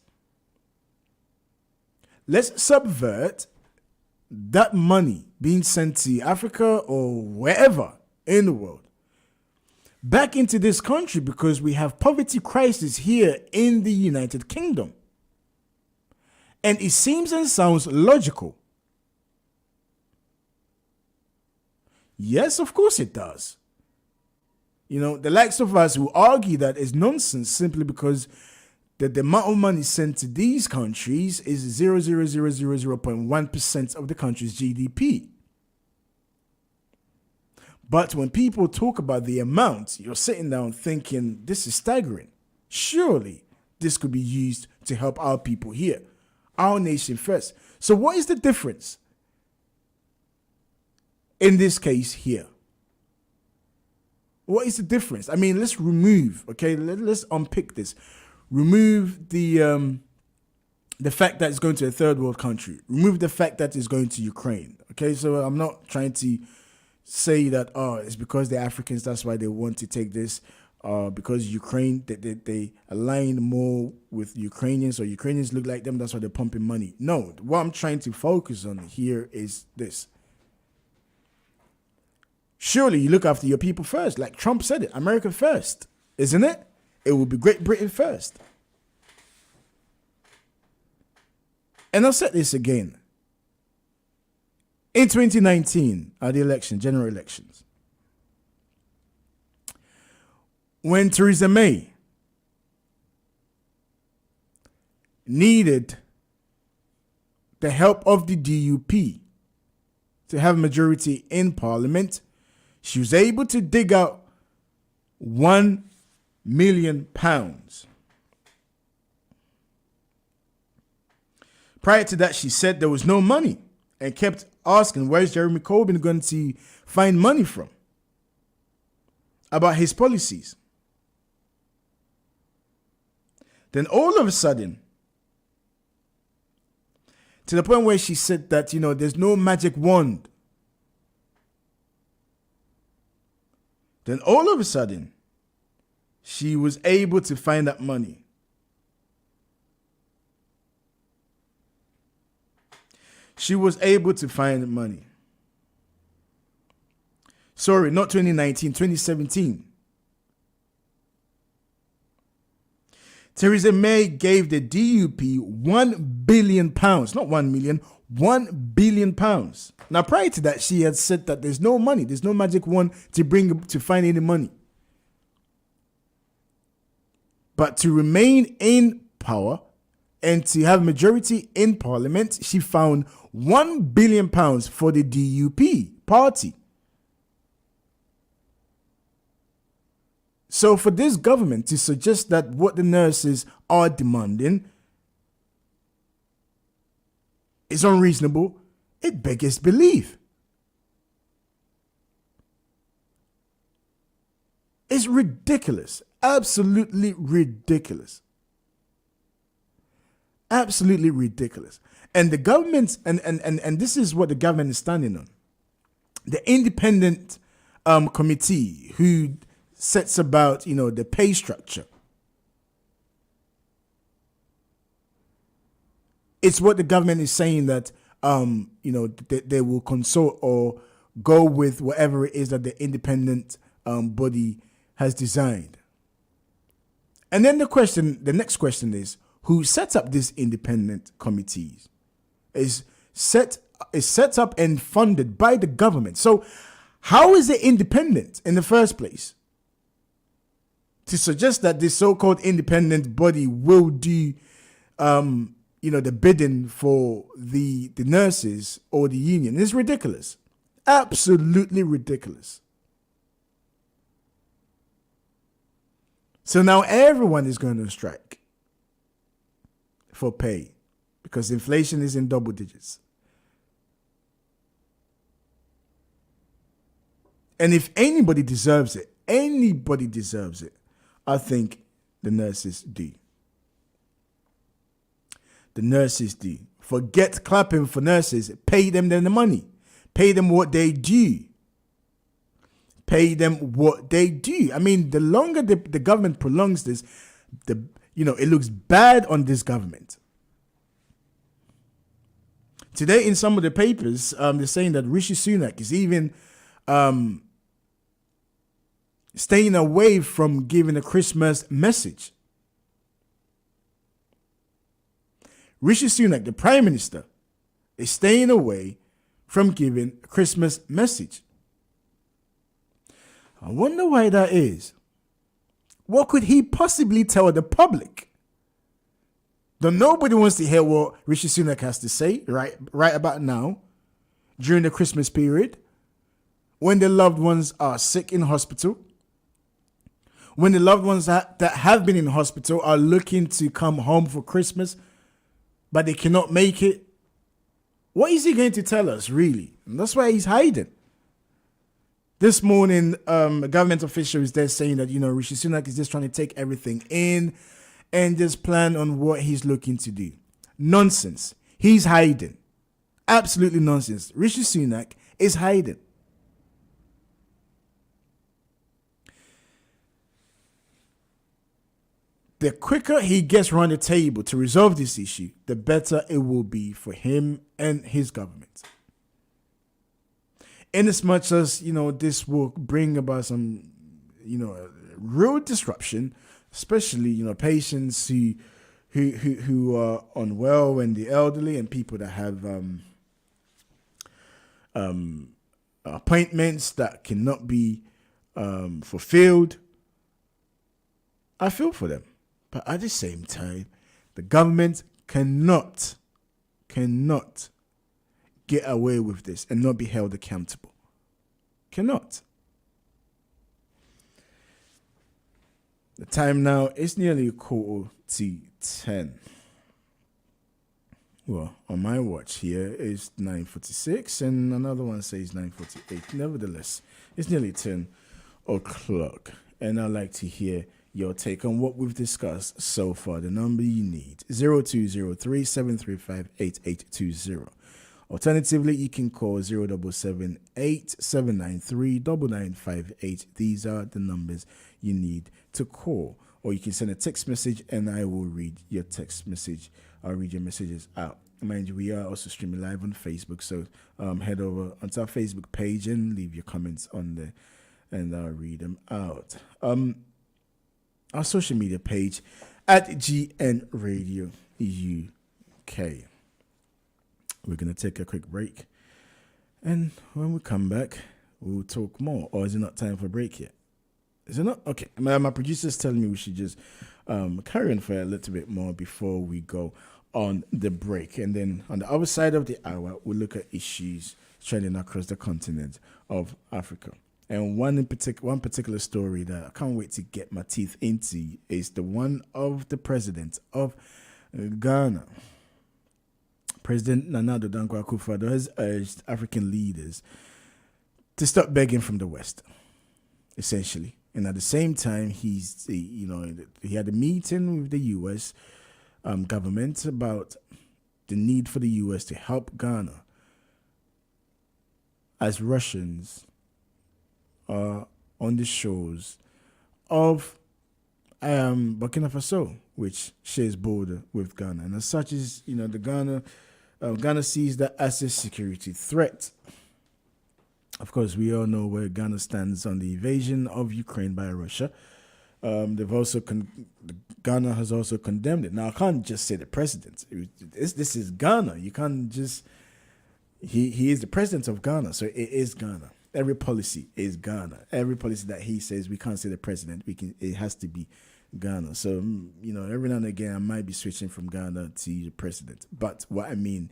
subvert that money being sent to Africa or wherever in the world back into this country, because we have poverty crisis here in the United Kingdom. And it seems and sounds logical. Yes, of course it does. You know, the likes of us who argue that is nonsense simply because the amount of money sent to these countries is 0.1% of the country's GDP. But when people talk about the amount, you're sitting down thinking, this is staggering. Surely this could be used to help our people here, our nation first. So what is the difference in this case here? What is the difference? I mean, let's remove, okay, let's unpick this. Remove the fact that it's going to a third world country. Remove the fact that it's going to Ukraine. Okay, so I'm not trying to say that, it's because they're Africans, that's why they want to take this. Because Ukraine, they align more with Ukrainians, or Ukrainians look like them, that's why they're pumping money. No, what I'm trying to focus on here is this. Surely you look after your people first, like Trump said it, America first, isn't it? It will be Great Britain first. And I'll say this again. In 2019, at the election, general elections, when Theresa May needed the help of the DUP to have majority in Parliament, she was able to dig out £1 million. Prior to that, she said there was no money and kept asking, where's Jeremy Corbyn going to find money from? About his policies. Then all of a sudden, to the point where she said that, there's no magic wand. Then all of a sudden, she was able to find that money. She was able to find money. Sorry, not 2019, 2017. Theresa May gave the DUP £1 billion, not 1 million, £1 billion Now, prior to that, she had said that there's no money, there's no magic wand to find any money. But to remain in power and to have majority in parliament, she found £1 billion for the DUP party. So for this government to suggest that what the nurses are demanding is unreasonable, it beggars belief. It's ridiculous. Absolutely ridiculous. Absolutely ridiculous. And the government, and this is what the government is standing on. The independent committee who sets about, the pay structure. It's what the government is saying that, they will consult or go with whatever it is that the independent body has designed. And then the next question is, who sets up these independent committees? Is set up and funded by the government. So how is it independent in the first place? To suggest that this so-called independent body will do, the bidding for the nurses or the union is ridiculous. Absolutely ridiculous. So now everyone is going to strike for pay because inflation is in double digits. And if anybody deserves it, I think the nurses do. The nurses do. Forget clapping for nurses. Pay them the money. Pay them what they do. Pay them what they do. I mean, the longer the government prolongs this, it looks bad on this government. Today, in some of the papers, they're saying that Rishi Sunak is even staying away from giving a Christmas message. Rishi Sunak, the Prime Minister, is staying away from giving a Christmas message. I wonder why that is. What could he possibly tell the public? Though nobody wants to hear what Rishi Sunak has to say right about now, during the Christmas period, when the loved ones are sick in hospital, when the loved ones that have been in hospital are looking to come home for Christmas, but they cannot make it. What is he going to tell us, really? And that's why he's hiding. This morning, a government official is there saying that, Rishi Sunak is just trying to take everything in and just plan on what he's looking to do. Nonsense. He's hiding. Absolutely nonsense. Rishi Sunak is hiding. The quicker he gets around the table to resolve this issue, the better it will be for him and his government. In as much as, this will bring about some, real disruption, especially, patients who are unwell and the elderly and people that have appointments that cannot be fulfilled. I feel for them. But at the same time, the government cannot get away with this and not be held accountable. Cannot. The time now is nearly 9:45. Well, on my watch here is 9:46 and another one says 9:48. Nevertheless, it's nearly 10 o'clock. And I'd like to hear your take on what we've discussed so far. The number you need, 0203 735 8820. Alternatively, you can call 0778 793 9958. These are the numbers you need to call. Or you can send a text message and I will read your text message. I'll read your messages out. Mind you, we are also streaming live on Facebook. So head over onto our Facebook page and leave your comments on there and I'll read them out. Our social media page at GN Radio UK. We're going to take a quick break And when we come back, we'll talk more. Or is it not time for a break yet? Is it not? Okay. My producer's telling me we should just carry on for a little bit more before we go on the break. And then on the other side of the hour, we'll look at issues trending across the continent of Africa. And one particular story that I can't wait to get my teeth into is the one of the president of Ghana. President Nana Akufo-Addo has urged African leaders to stop begging from the West, essentially. And at the same time, he had a meeting with the U.S. Government about the need for the U.S. to help Ghana as Russians are on the shores of Burkina Faso, which shares border with Ghana. And as such is, Ghana sees that as a security threat. Of course, we all know where Ghana stands on the invasion of Ukraine by Russia. Ghana has also condemned it. Now, I can't just say the president. This is Ghana. You can't just... He is the president of Ghana, so it is Ghana. Every policy is Ghana. Every policy that he says we can't say the president, it has to be Ghana. So, every now and again, I might be switching from Ghana to the president. But what I mean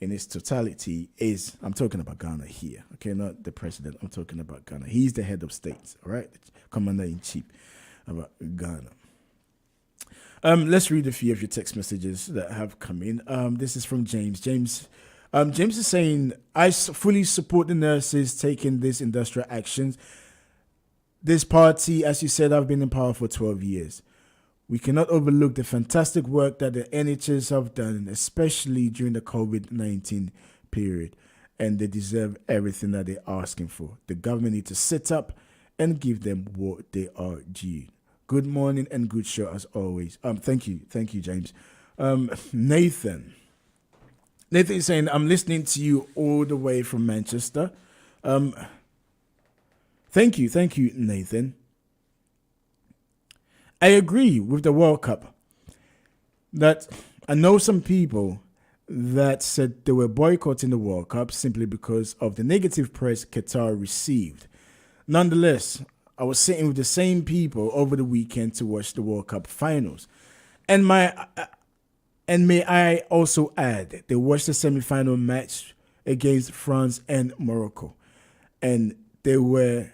in its totality is, I'm talking about Ghana here, okay? Not the president. I'm talking about Ghana. He's the head of state, all right? Commander-in-chief about Ghana. Let's read a few of your text messages that have come in. This is from James. James is saying, I fully support the nurses taking these industrial actions. This party, as you said, have been in power for 12 years. We cannot overlook the fantastic work that the NHS have done, especially during the COVID-19 period, and they deserve everything that they're asking for. The government needs to sit up and give them what they are due. Good morning and good show as always. Thank you, James. Nathan is saying, I'm listening to you all the way from Manchester. Thank you, Nathan. I agree with the World Cup that I know some people that said they were boycotting the World Cup simply because of the negative press Qatar received. Nonetheless, I was sitting with the same people over the weekend to watch the World Cup finals. And may I also add, they watched the semi-final match against France and Morocco. And they were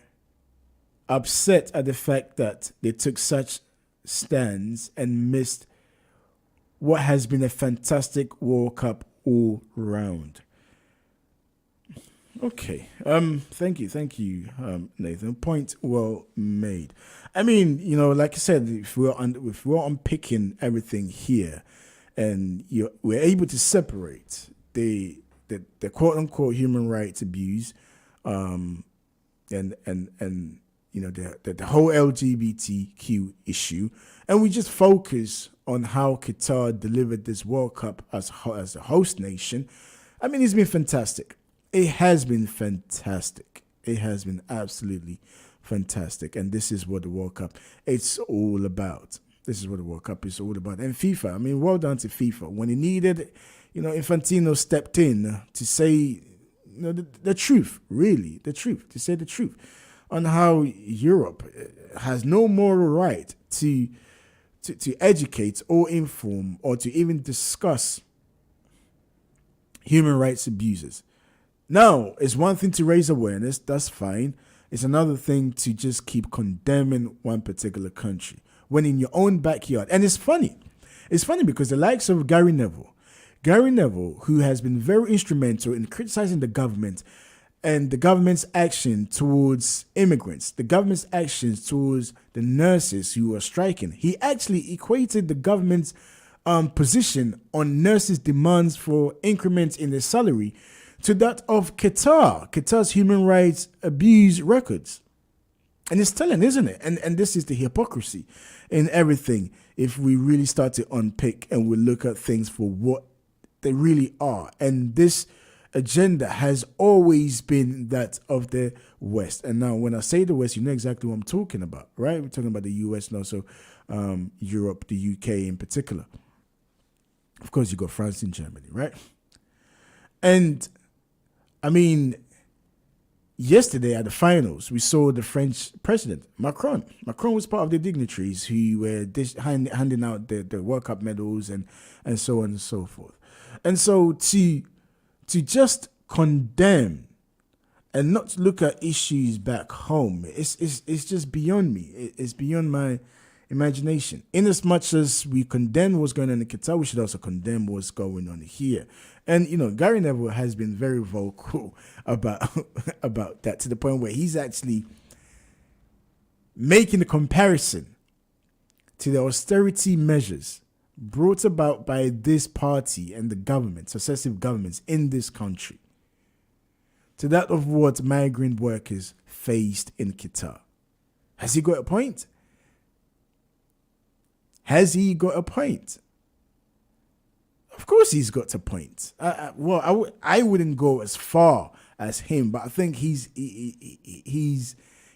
upset at the fact that they took such stands and missed what has been a fantastic World Cup all round. Okay. Thank you, Nathan. Point well made. I mean, like I said, if we're unpicking everything here, and we're able to separate the quote unquote human rights abuse, and the whole LGBTQ issue, and we just focus on how Qatar delivered this World Cup as a host nation. I mean, it's been fantastic. It has been fantastic. It has been absolutely fantastic. And this is what the World Cup it's all about. This is what the World Cup is all about. And FIFA, I mean, well done to FIFA. When it needed, Infantino stepped in to say the truth, really, to say the truth on how Europe has no moral right to educate or inform or to even discuss human rights abuses. Now, it's one thing to raise awareness, that's fine. It's another thing to just keep condemning one particular country when in your own backyard. And it's funny because the likes of Gary Neville, who has been very instrumental in criticizing the government and the government's action towards immigrants, the government's actions towards the nurses who are striking. He actually equated the government's position on nurses' demands for increments in their salary to that of Qatar's human rights abuse records. And it's telling, isn't it? And this is the hypocrisy in everything if we really start to unpick and we look at things for what they really are. And this agenda has always been that of the West. And now when I say the West, you know exactly what I'm talking about, right? We're talking about the US and also Europe, the UK in particular. Of course, you got France and Germany, right? And I mean, yesterday at the finals, we saw the French president, Macron. Macron was part of the dignitaries who were handing out the World Cup medals and so on and so forth. And so to just condemn and not look at issues back home, it's just beyond me. It's beyond my imagination. In as much as we condemn what's going on in Qatar, we should also condemn what's going on here. And, Gary Neville has been very vocal about that, to the point where he's actually making a comparison to the austerity measures brought about by this party and the government, successive governments in this country, to that of what migrant workers faced in Qatar. Has he got a point? Has he got a point? Of course he's got a point. I wouldn't go as far as him, but I think he's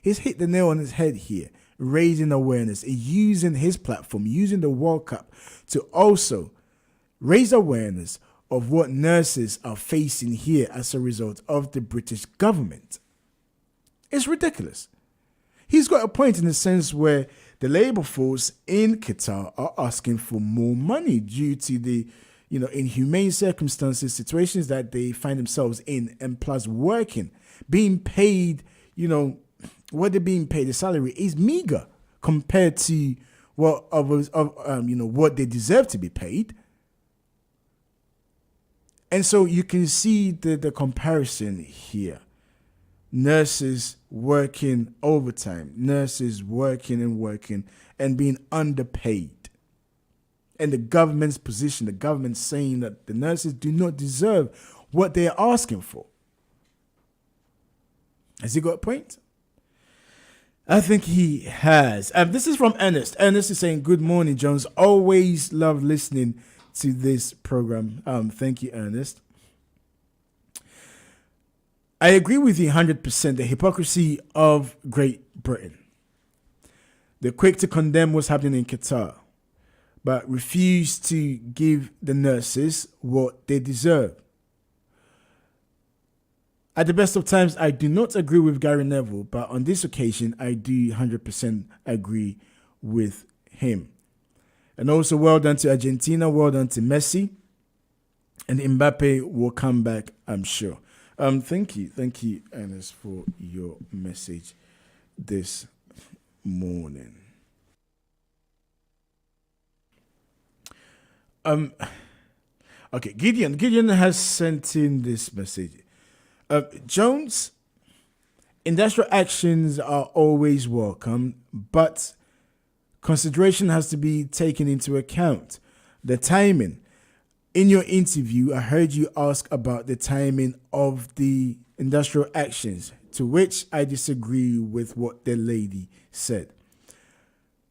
hit the nail on his head here, raising awareness, using his platform, using the World Cup to also raise awareness of what nurses are facing here as a result of the British government. It's ridiculous. He's got a point in the sense where the labor force in Qatar are asking for more money due to the inhumane circumstances, situations that they find themselves in, and plus working, being paid, what they're being paid, the salary is meager compared to what what they deserve to be paid. And so you can see the comparison here. Nurses working overtime, nurses working and being underpaid. And the government's position, the government saying that the nurses do not deserve what they are asking for. Has he got a point? I think he has. This is from Ernest. Ernest is saying, good morning, Jones. Always love listening to this program. Thank you, Ernest. I agree with you 100%. The hypocrisy of Great Britain. They're quick to condemn what's happening in Qatar, but refuse to give the nurses what they deserve. At the best of times, I do not agree with Gary Neville, but on this occasion, I do 100% agree with him. And also, well done to Argentina, well done to Messi, and Mbappe will come back, I'm sure. Thank you, Ernest, for your message this morning. Okay, Gideon has sent in this message. Jones, industrial actions are always welcome, but consideration has to be taken into account. The timing. In your interview, I heard you ask about the timing of the industrial actions, to which I disagree with what the lady said.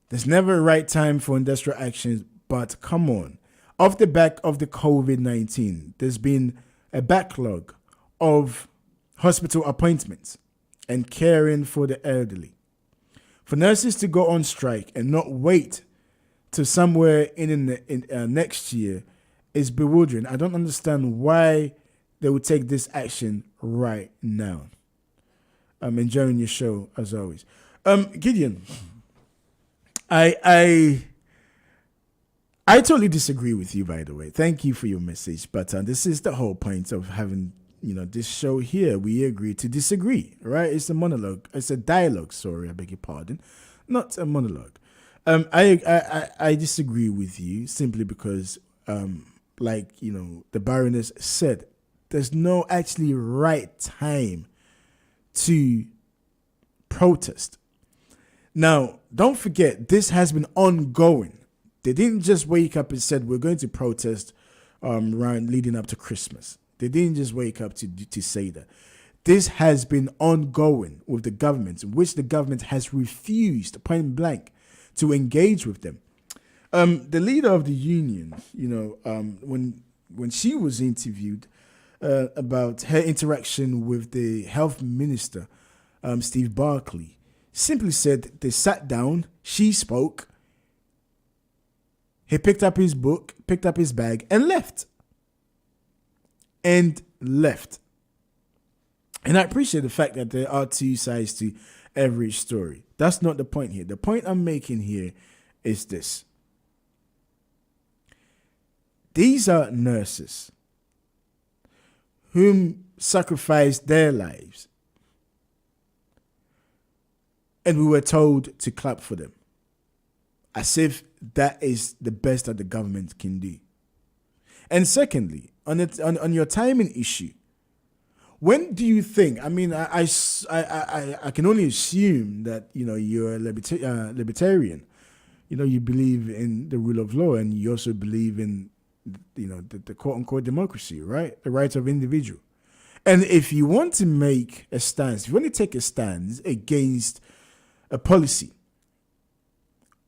There's never a right time for industrial actions, but come on. Off the back of the COVID-19, there's been a backlog of hospital appointments and caring for the elderly. For nurses to go on strike and not wait till somewhere in next year is bewildering. I don't understand why they would take this action right now. I'm enjoying your show as always. Gideon, I totally disagree with you, by the way. Thank you for your message. But this is the whole point of having, this show here. We agree to disagree, right? It's a monologue. It's a dialogue. Sorry, I beg your pardon. Not a monologue. I disagree with you simply because, the Baroness said, there's no actually right time to protest. Now, don't forget, this has been ongoing. They didn't just wake up and said, we're going to protest around leading up to Christmas. They didn't just wake up to say that. This has been ongoing with the government, in which the government has refused, point blank, to engage with them. The leader of the union, when she was interviewed about her interaction with the health minister, Steve Barclay, simply said they sat down, she spoke, he picked up his book, picked up his bag, and left. And I appreciate the fact that there are two sides to every story. That's not the point here. The point I'm making here is this. These are nurses whom sacrificed their lives, and we were told to clap for them, as if that is the best that the government can do. And secondly, on your timing issue, when do you think? I mean, I can only assume that you're a libertarian. You believe in the rule of law, and you also believe in the quote unquote democracy, right? The rights of individual. And if you want to make a stance, if you want to take a stance against a policy,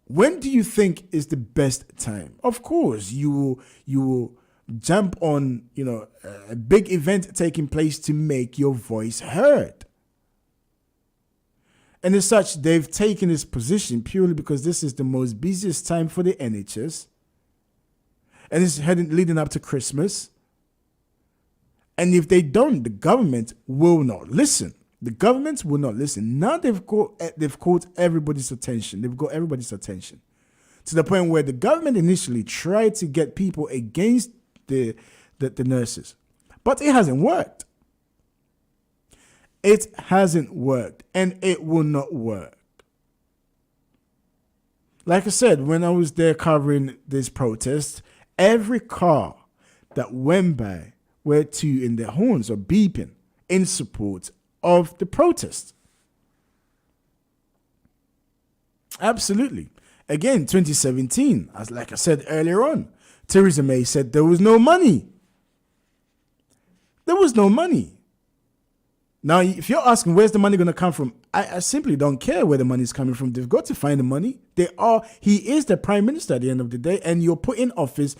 when do you think is the best time? Of course, you will jump on, a big event taking place to make your voice heard. And as such, they've taken this position purely because this is the most busiest time for the NHS. And it's leading up to Christmas. And if they don't, the government will not listen. The government will not listen. Now they've caught everybody's attention. They've got everybody's attention to the point where the government initially tried to get people against the nurses, but it hasn't worked. It hasn't worked, and it will not work. Like I said, when I was there covering this protest, every car that went by were tooting their horns or beeping in support of the protest. Absolutely. Again, 2017, like I said earlier on, Theresa May said there was no money. There was no money. Now, if you're asking where's the money going to come from, I simply don't care where the money is coming from. They've got to find the money. He is the prime minister at the end of the day, and you're put in office.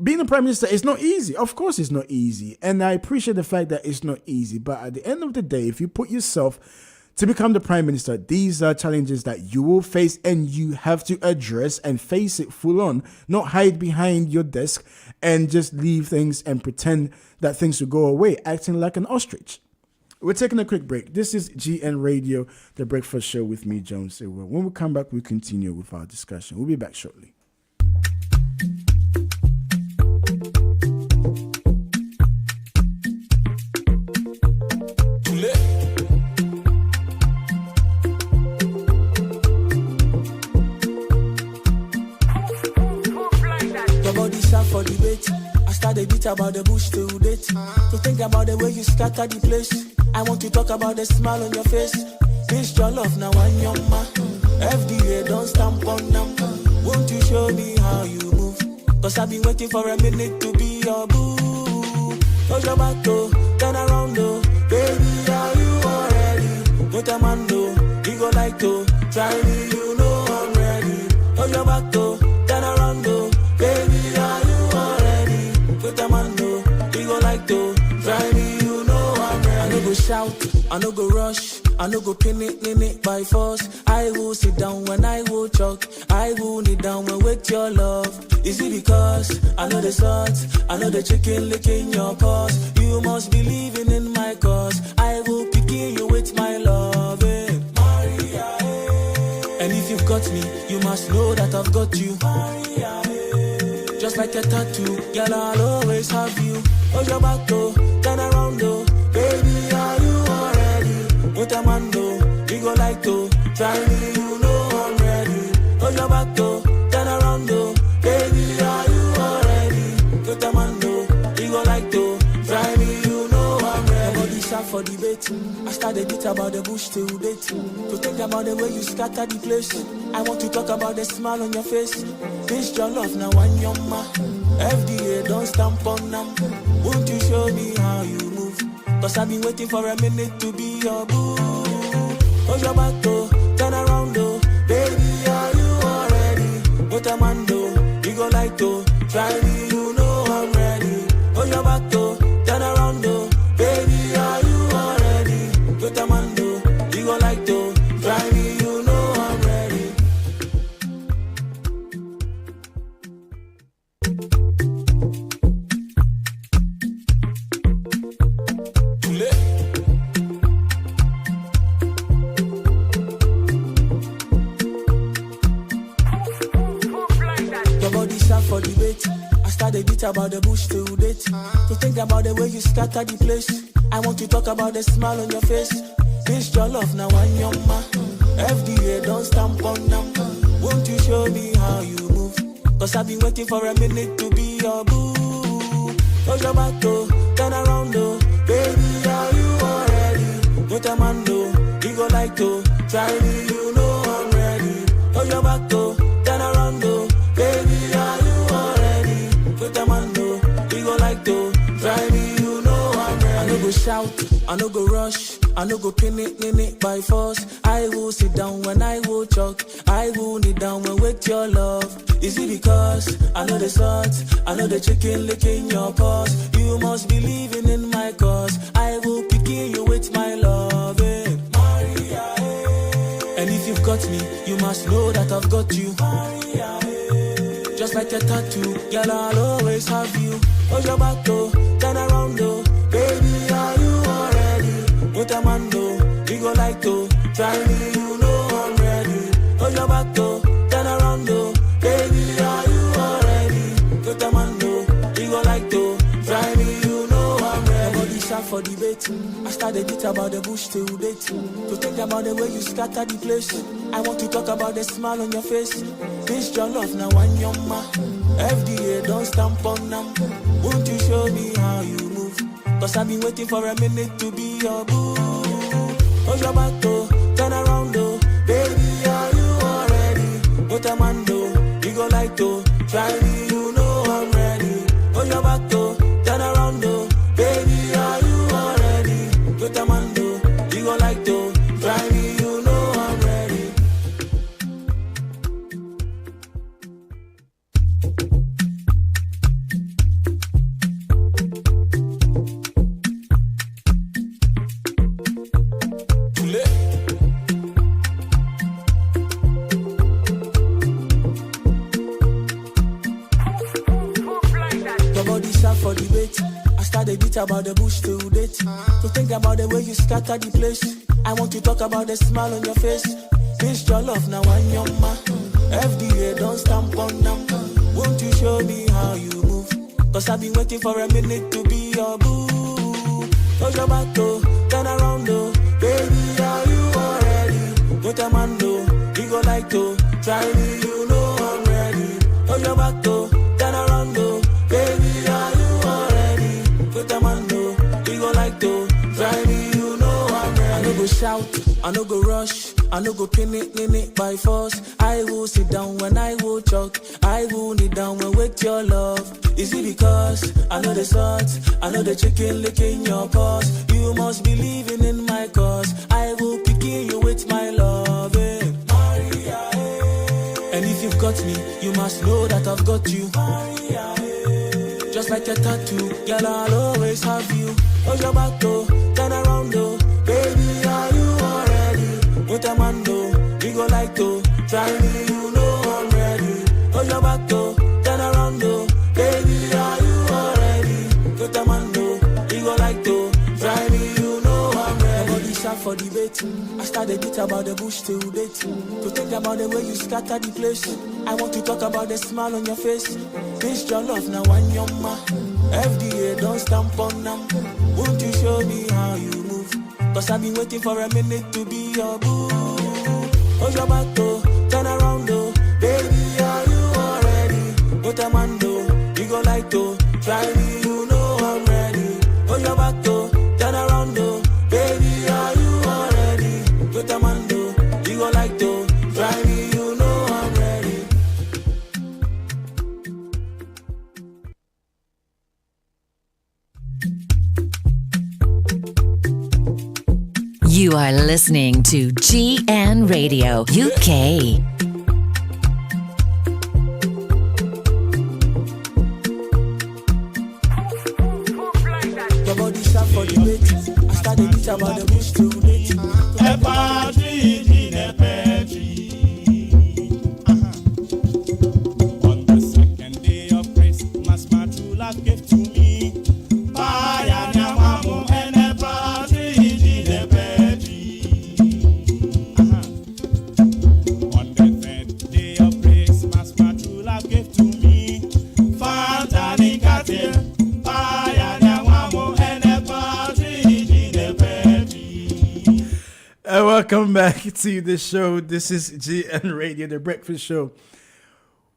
Being a prime minister is not easy. Of course it's not easy. And I appreciate the fact that it's not easy. But at the end of the day, if you put yourself to become the prime minister, these are challenges that you will face, and you have to address and face it full on, not hide behind your desk and just leave things and pretend that things will go away, acting like an ostrich. We're taking a quick break. This is GN Radio, the breakfast show with me, Jones Silver. When we come back, we continue with our discussion. We'll be back shortly. For debate, I started beat about the bush till date. To think about the way you scatter the place. I want to talk about the smile on your face. This your love now and your ma. FDA don't stamp on them. Won't you show me how you move? Cause I've been waiting for a minute to be your boo. Close your back though, turn around though. Baby, are you already? Don't a man though, you go like to try me, you know I'm ready. Close your back though, turn around though. Baby, are you already? Put a man though, he go like to try me, you know I'm ready. I no go shout, I no go rush, I no go pin it by force. I will sit down when I will choke, I will kneel down when with your love. Is it because I know the sauce, I know the chicken licking your paws? You must be believing in my cause. I will pick you with my love, Maria. And if you've got me, you must know that I've got you, Maria. Just like a tattoo, girl, I'll always have you. Hold your back though, turn around though. Baby, are you already? Put a man though, you go like to try me, you know I'm ready. Hold your back though, turn around though. Baby, are you already? Put a man though, you go like to try me, you know I'm ready. Nobody sharp for debate. I started beat about the bush till date. To think about the way you scatter the place. I want to talk about the smile on your face. This your love now and your ma. FDA don't stamp on them. Won't you show me how you move? Cause I've been waiting for a minute to be your boo. Hold your back though, turn around though. Baby, are you already? Put a man though, you go like to try me, you know I'm ready. Hold your back though, turn around though. Baby, are you already? Put a man though, you go like to try me, you know I'm ready. Too late. beat about the bush till date. To think about the way you scatter the place. I want to talk about the smile on your face. This your love now on your ma. FDA don't stamp on them. Won't you show me how you move? Cause I've been waiting for a minute to be your boo. Cause your back though, turn around though. Baby, are you already? With a man though, you go like to try me, you know I'm ready. Cause your back though, turn around though. Baby, are you already? With a man though, you go like to try me, you know I'm ready. I no go shout, I no go rush, I no go pin it by force. I will sit down when I will choke. I will kneel down when with your love. Is it because I know the salt, I know the chicken licking your paws? You must be living in my cause. I will pick you with my love, Maria, and if you've got me, you must know that I've got you, Maria, just like a tattoo, girl, I'll always have you. Hold your back though, turn around though. Baby, are you already? With a man though, you go like to try me, you know I'm ready. Hold your back though, turn around though. Baby, are you already? With a man though, you go like to try me, you know I'm ready. Nobody sharp for debate. I started it about the bush till date. To think about the way you scatter the place. I want to talk about the smile on your face. This your love now on your ma. FDA don't stamp on them. Won't you show me how you move? Cause I've been waiting for a minute to be your boo. Hold your back though, turn around though. Baby, are you already? With a man though, you go like to try me, you know I'm ready. Hold your back though, turn around though. Baby, are you already? With a man though, you go like to try me, you know I'm ready. For debate, I started beat about the bush till date. To think about the way you scatter the place. I want to talk about the smile on your face. This your love now on your ma. FDA don't stamp on them. Won't you show me how you move? Cause I've been waiting for a minute to be your boo. Hold your back though, turn around though. Baby, are you already? With a man though, you go like to try me, you know I'm ready. Hold your back though, turn around though. Baby, are you already? With a man though, you go like to try me, you know I'm ready. I no go shout, I no go rush, I no go pin it by force. I will sit down when I will choke. I will kneel down when with your love. Is it because I know the salt, I know the chicken licking your paws? You must be living in my cause. I will pick you with my love, Maria, and if you've got me, you must know that I've got you, Maria, just like a tattoo, girl, I'll always have you. Hold your back though, turn around though. Baby, are you already? With a man though, you go like to try me, you know I'm ready. Hold your back though, turn around though. Baby, are you already? With a man though, you go like to try me, you know I'm ready. Nobody sharp for debate. I started it about the bush till date. To think about the way you scatter the place. I want to talk about the smile on your face. This your love now on your ma. FDA don't stamp on them. Won't you show me how you move? Cause I've been waiting for a minute to be your boo. Hold your back though, turn around though. Baby, are you already? With a man though, you go like to try me, you know I'm ready. Hold your back though, turn around though. Baby, are you already? With a man though, you go like to try me, you know I'm ready. You are listening to GN Radio UK. Your body sharp for debate. I started it about the bush till date. A partridge in a pear tree. On the second day of Christmas, my true love gave to me. Payanamu and a partridge in a pear tree. On the Welcome back to the show. This is GN Radio, the breakfast show.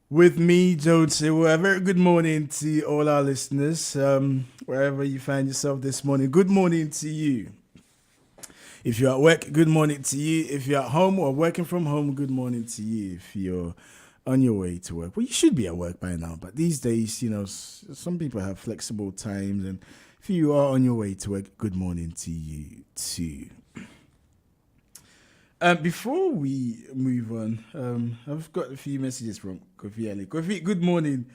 With me, Joe Chiwa. A very good morning to all our listeners, wherever you find yourself this morning. Good morning to you. If you're at work, good morning to you. If you're at home or working from home, good morning to you. If you're on your way to work, well, you should be at work by now. But these days, some people have flexible times. And if you are on your way to work, good morning to you too. Before we move on, I've got a few messages from Kofi Ali. Kofi, good morning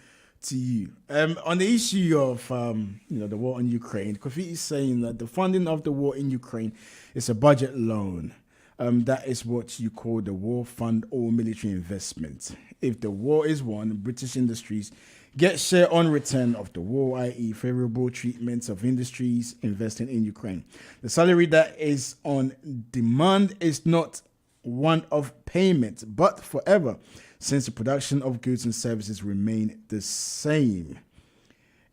to you. On the issue of the war on Ukraine, Kofi is saying that the funding of the war in Ukraine is a budget loan. That is what you call the war fund or military investment. If the war is won, British industries get share on return of the war, i.e. favorable treatments of industries investing in Ukraine. The salary that is on demand is not one of payment, but forever, since the production of goods and services remain the same.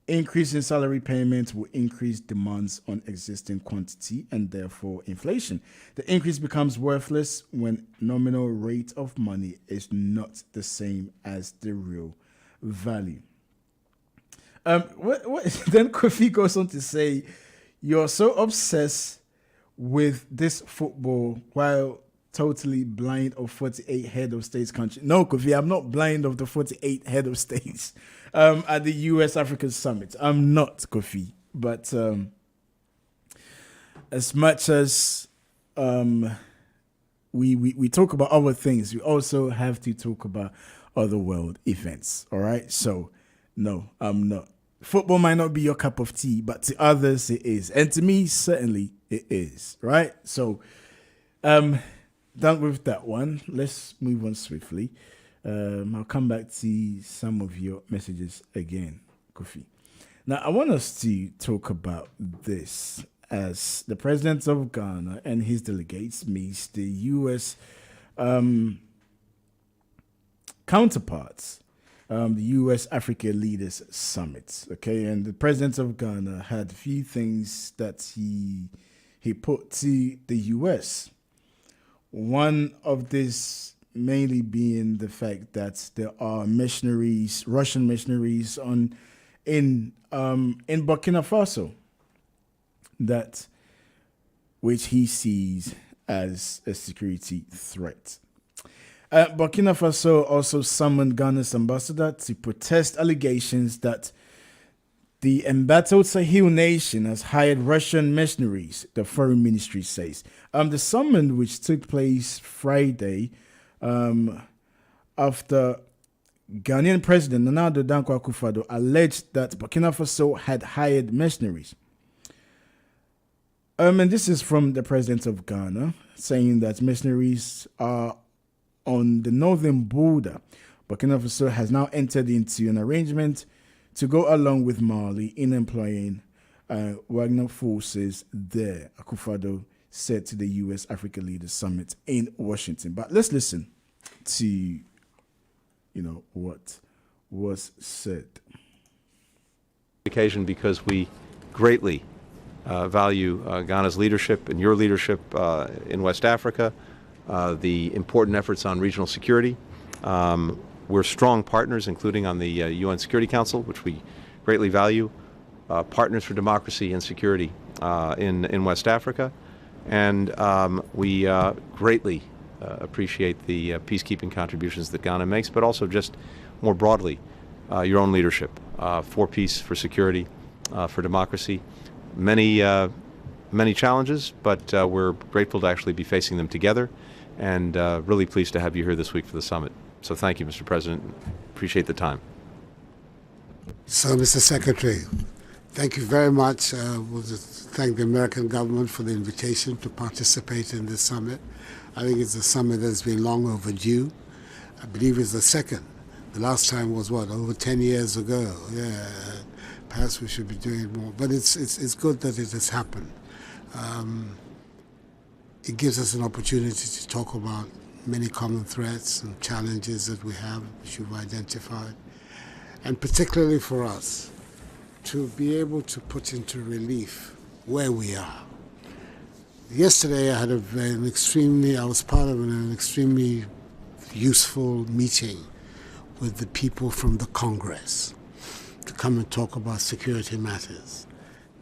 Increase in salary payments will increase demands on existing quantity and therefore inflation. The increase becomes worthless when nominal rate of money is not the same as the real value. Then Kofi goes on to say, you're so obsessed with this football while totally blind of 48 head of states country. No, Kofi, I'm not blind of the 48 head of states at the US Africa Summit. I'm not, Kofi. But as much as we talk about other things, we also have to talk about other world events. All right? So, no, I'm not. Football might not be your cup of tea, but to others it is. And to me, certainly it is. Right? So, done with that one. Let's move on swiftly. I'll come back to some of your messages again, Kofi. Now, I want us to talk about this as the president of Ghana and his delegates meet the U.S. Counterparts, the U.S. Africa Leaders Summit. Okay, and the president of Ghana had a few things that he put to the U.S. One of this mainly being the fact that there are missionaries, Russian missionaries in Burkina Faso, which he sees as a security threat. Burkina Faso also summoned Ghana's ambassador to protest allegations that the embattled Sahel nation has hired Russian mercenaries, the foreign ministry says. The summon, which took place Friday after Ghanaian President Nana Akufo-Addo alleged that Burkina Faso had hired mercenaries. And this is from the president of Ghana, saying that mercenaries are on the northern border. Burkina Faso has now entered into an arrangement to go along with Mali in employing Wagner forces there, Akufo-Addo said to the U.S. Africa Leaders Summit in Washington. But let's listen to, what was said. Occasion because we greatly value Ghana's leadership and your leadership in West Africa, the important efforts on regional security. We're strong partners, including on the UN Security Council, which we greatly value, partners for democracy and security in West Africa. And we greatly appreciate the peacekeeping contributions that Ghana makes, but also just more broadly, your own leadership for peace, for security, for democracy. Many challenges, but we're grateful to actually be facing them together, and really pleased to have you here this week for the summit. So thank you, Mr. President. Appreciate the time. So, Mr. Secretary, thank you very much. We'll just thank the American government for the invitation to participate in this summit. I think it's a summit that's been long overdue. I believe it's the second. The last time was, over 10 years ago. Yeah, perhaps we should be doing more. But it's good that it has happened. It gives us an opportunity to talk about many common threats and challenges that we have, which you've identified. And particularly for us, to be able to put into relief where we are. Yesterday I had I was part of an extremely useful meeting with the people from the Congress to come and talk about security matters.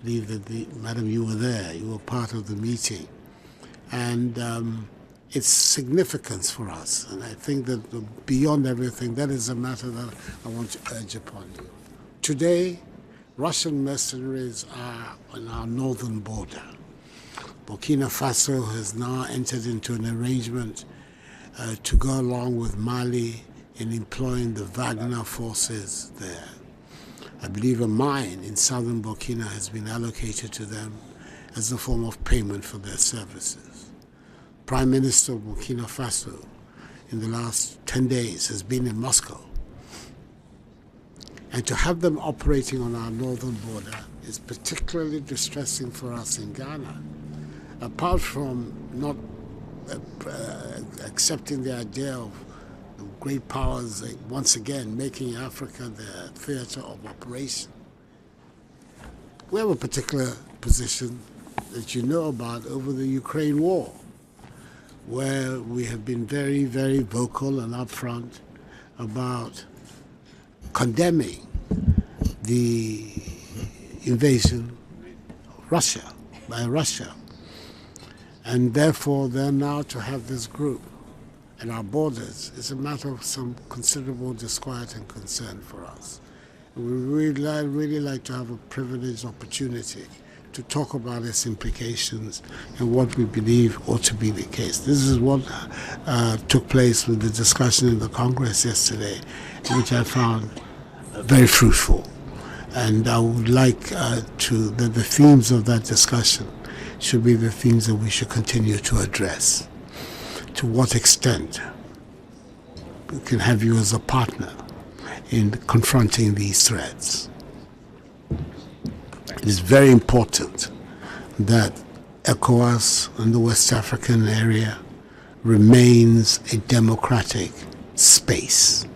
I believe that, Madam, you were there, you were part of the meeting. And its significance for us. And I think that beyond everything, that is a matter that I want to urge upon you. Today, Russian mercenaries are on our northern border. Burkina Faso has now entered into an arrangement to go along with Mali in employing the Wagner forces there. I believe a mine in southern Burkina has been allocated to them as a form of payment for their services. Prime Minister of Burkina Faso in the last 10 days has been in Moscow. And to have them operating on our northern border is particularly distressing for us in Ghana. Apart from not accepting the idea of great powers once again making Africa their theater of operation, we have a particular position that you know about over the Ukraine war, where we have been very, very vocal and upfront about condemning the invasion of Russia by Russia. And therefore, then now to have this group at our borders is a matter of some considerable disquiet and concern for us. And we really like to have a privileged opportunity to talk about its implications and what we believe ought to be the case. This is what took place with the discussion in the Congress yesterday, which I found very fruitful. And I would like that the themes of that discussion should be the themes that we should continue to address. To what extent we can have you as a partner in confronting these threats. It is very important that ECOWAS and the West African area remains a democratic space.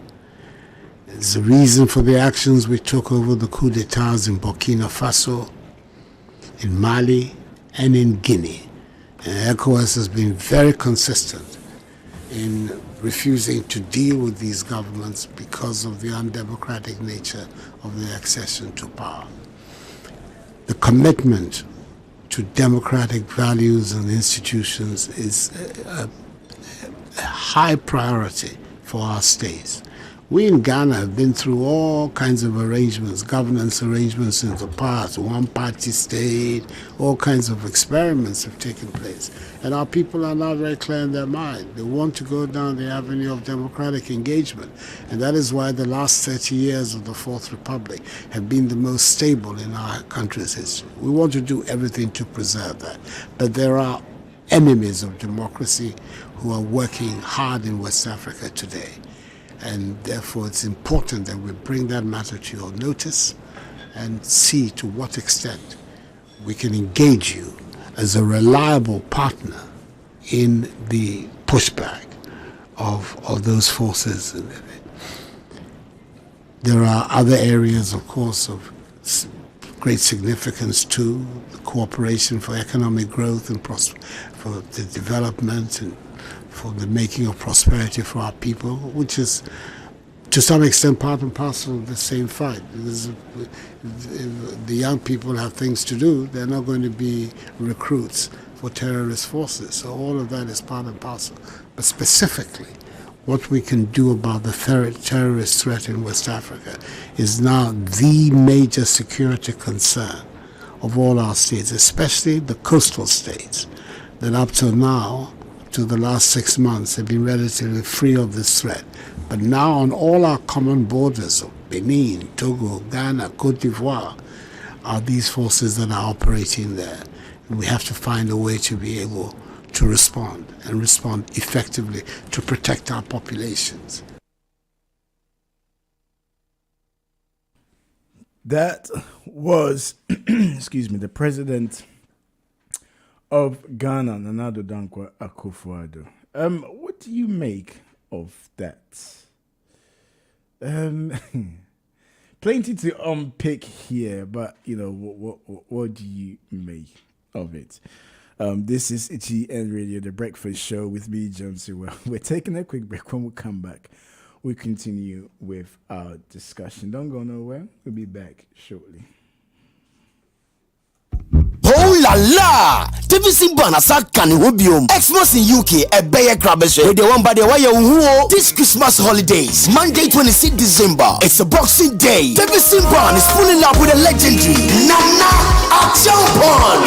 There's a reason for the actions we took over the coup d'etats in Burkina Faso, in Mali, and in Guinea. And ECOWAS has been very consistent in refusing to deal with these governments because of the undemocratic nature of their accession to power. The commitment to democratic values and institutions is a high priority for our states. We in Ghana have been through all kinds of arrangements, governance arrangements in the past, one-party state, all kinds of experiments have taken place. And our people are now very clear in their mind. They want to go down the avenue of democratic engagement. And that is why the last 30 years of the Fourth Republic have been the most stable in our country's history. We want to do everything to preserve that. But there are enemies of democracy who are working hard in West Africa today. And therefore it's important that we bring that matter to your notice and see to what extent we can engage you as a reliable partner in the pushback of those forces. There are other areas, of course, of great significance too, the cooperation for economic growth and for the development and for the making of prosperity for our people, which is to some extent part and parcel of the same fight. Because the young people have things to do, they're not going to be recruits for terrorist forces. So all of that is part and parcel. But specifically, what we can do about the terrorist threat in West Africa is now the major security concern of all our states, especially the coastal states, that up till now, to the last 6 months, have been relatively free of this threat. But now on all our common borders of Benin, Togo, Ghana, Cote d'Ivoire, are these forces that are operating there. And we have to find a way to be able to respond, and respond effectively to protect our populations. That was, excuse me, the president of Ghana, Nana Akufo-Addo. What do you make of that? Plenty to unpick here, but what do you make of it? This is GN Radio, the breakfast show with me, John Sewell. We're taking a quick break. When we come back, we continue with our discussion. Don't go nowhere. We'll be back shortly. Oh la la! TVC Bana Sakani Wobium. Xmas in UK, a Bayer Crabbesh. With the one by the wire who this Christmas holidays, Monday 26 December. It's a Boxing Day. TVC Bana is pulling up with a legendary Nana Akufo-Addo.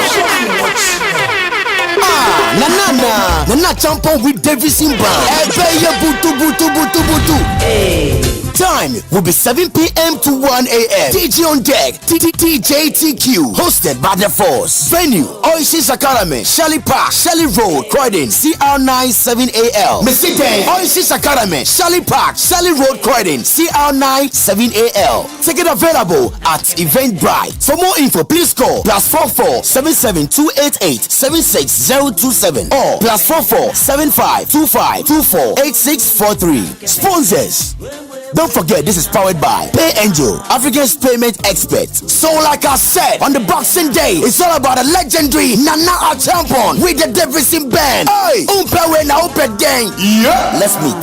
Nana Champon with Davis in Brown. Butu. Hey. Time will be 7 p.m. to 1 a.m. DJ on deck, TJTQ, hosted by The Force. Venue, Oasis Academy, Shelley Park, Shelley Road, Croydon, CR97AL. Mr. Oasis Academy, Shelley Park, Shelley Road, Croydon, CR97AL. Ticket available at Eventbrite. For more info, please call +44 77 288 76027 or +44 75 25 24 8643. Sponsors. Don't forget, this is powered by Pay Angel, Africa's payment expert. So like I said, on the Boxing Day, it's all about a legendary Nana Akufo-Addo with the Davidson band. Hey, umpewe na upe gang. Yeah, let's meet.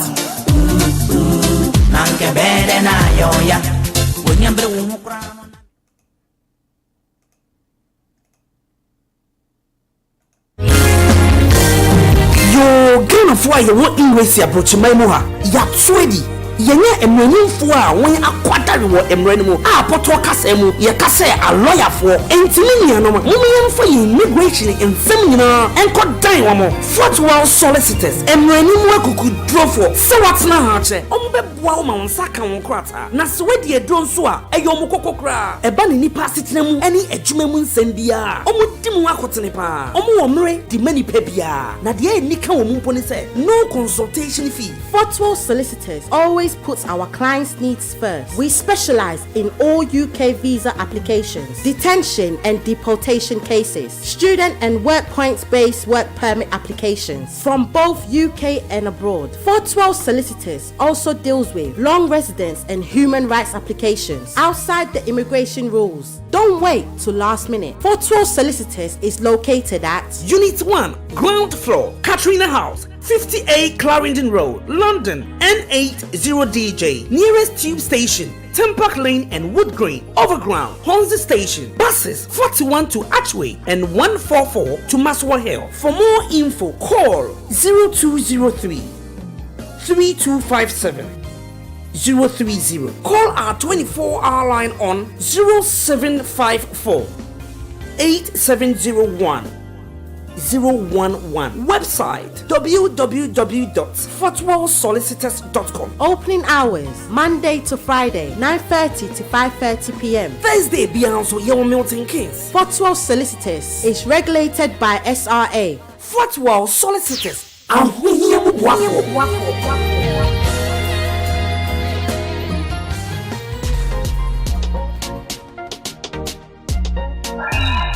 Yo, Ghana for you want English approach my moha. Ya sweedy. Yenye emrenyimfo a won akwada wo emrenimo a poto kasa mu ye kasa a lawyer for entimi niano mo yemfo immigration ensem nyina enko dan wo mo Fortwell solicitors emrenimo akuku drofo se watna ha che ombeboa wo ma wonsa ka won krata na se wedi edro nso a eyo mo kokokra eba ne nipa sitena mu eni adwuma mu nsem bia omudi mu akotene pa omo wo mre di mani pa bia na de enika wo mu mponi se no consultation fee. Fortwell solicitors always puts our clients' needs first. We specialize in all UK visa applications, detention and deportation cases, student and work points-based work permit applications from both UK and abroad. Fortwell solicitors also deals with long residence and human rights applications outside the immigration rules. Don't wait till last minute. Fortwell solicitors is located at Unit 1, ground floor, Katrina House, 58 Clarendon Road, London, N80DJ. Nearest tube station, Tempark Lane and Wood Green. Overground, Hornsey Station. Buses 41 to Archway and 144 to Maswa Hill. For more info, call 0203 3257 030. Call our 24-hour line on 0754 8701 011. Website www.fortwellsolicitors.com. Opening hours Monday to Friday 9:30 to 5:30 p.m. Thursday Beyonce Young Milton Keynes. Fortwell Solicitors is regulated by SRA. Fortwell Solicitors.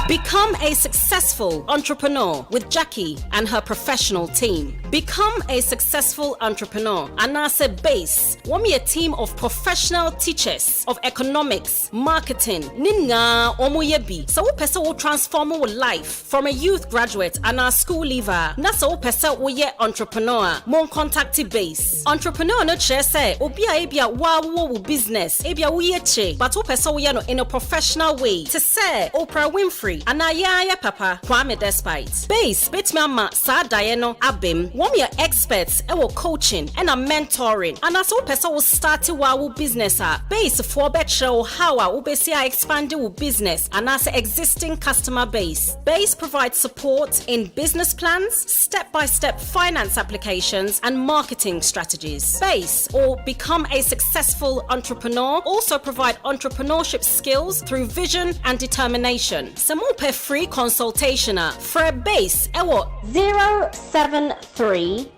Become a successful entrepreneur with Jackie and her professional team. Become a successful entrepreneur. Anase Base. Wami a team of professional teachers of economics, marketing, ninga omoyebi. So wo pesa wo transform your life from a youth graduate and a school leaver. Na so wo pesa wo ye entrepreneur. Mon contact Base. Entrepreneur no che say obi a ebia wa wo business. Ebia wo ye che, but wo pesa wo ye no in a professional way. To say Oprah Winfrey Anaya Papa Kwame Despite. Base bet me ama sa Diano Abim. One your experts ewo coaching and a mentoring. And as o person will start wa business base for bet show how we besi expand your business and as existing customer base. Base provides support in business plans, step-by-step finance applications and marketing strategies. Base or become a successful entrepreneur also provide entrepreneurship skills through vision and determination. Some more per free consultation for a Base ewo 073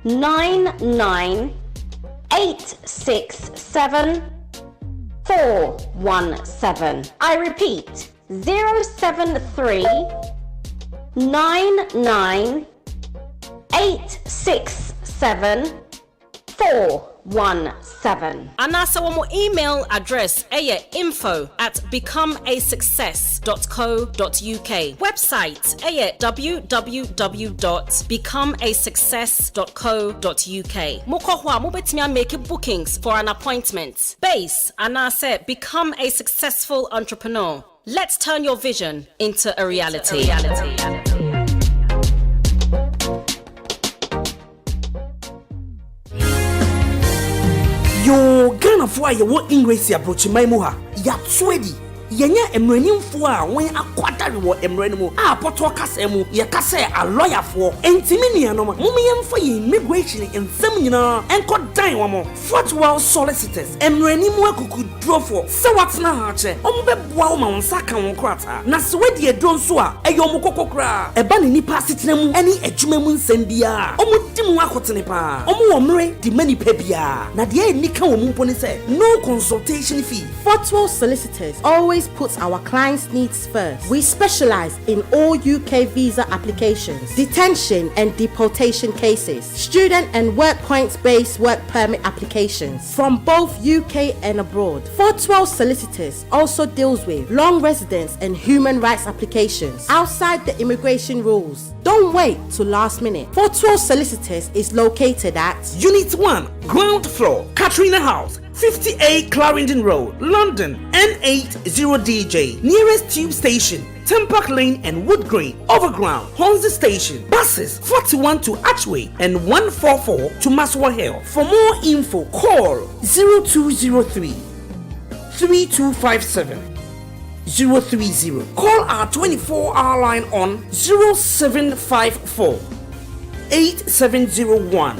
99 867 417. I repeat 073 99 867 417. And also one email address info@becomeasuccess.co.uk. Website www.becomeasuccess.co.uk. Mokohwa mobetimi make bookings for an appointment. Base anase become a successful entrepreneur. Let's turn your vision into a reality. Yo, Ghana for you what English approach my moha. Ya sweady. Yenya emranimfo a wen akwadare wo emranimo a poto kasemu ye kase a lawyer for entimi nuanom momyemfa ye immigration ensem nyina enko dan wo mo fortwell solicitors emranimo akuku drofo se watna ha che ombeboa wo ma wonsa kan wo krata na se wedi edon so a eyo mo kokokra eba ne nipa setena mu eni adwuma mu nsem bia omudimu akotene pa omo wo mre di mani pa bia na de enika wo mu mpo ne se no consultation fee. Fortwell solicitors always puts our clients' needs first. We specialize in all UK visa applications, detention and deportation cases, student and work points-based work permit applications from both UK and abroad. Fortwell Solicitors also deals with long residence and human rights applications outside the immigration rules. Don't wait till last minute. Fortwell Solicitors is located at Unit 1, ground floor, Katrina House, 58 Clarendon Road, London, N80DJ. Nearest tube station, Tempark Lane and Wood Green. Overground, Hornsey Station. Buses 41 to Archway and 144 to Maswell Hill. For more info, call 0203 3257 030. Call our 24-hour line on 0754 8701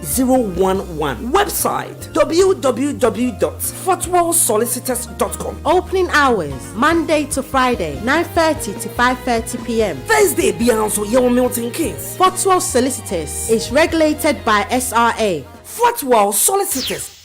011. Website www.fortwellsolicitors.com. Opening hours Monday to Friday 9:30 to 5:30 p.m. Thursday Beyonce Young Milton Keynes. Fortwell Solicitors is regulated by SRA. Fortwell Solicitors.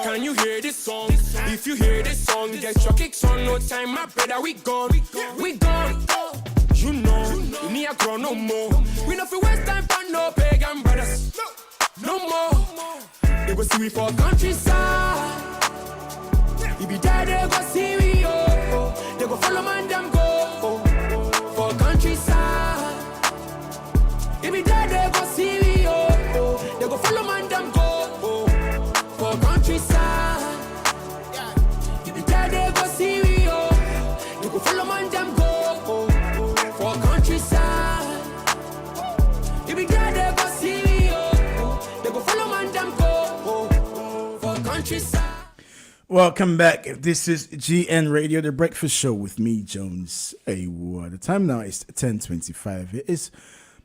Can you hear this song? If you hear this song, get your kicks on. No time, my brother, we gone. You know, we need a grow no more. We not for waste time for no pagan brothers. No more. They go see we for countryside. You be there, they go see we, oh. They go follow man, them go for countryside. You be there, they go see we, oh. They go follow man, them go for countryside. You be there, they go see we, oh. They go follow man, them go for countryside. You be there, they go see we, oh. They go follow man, them go for countryside. Welcome back. This is GN Radio, the breakfast show with me, Jones Awa. The time now is 10:25. It is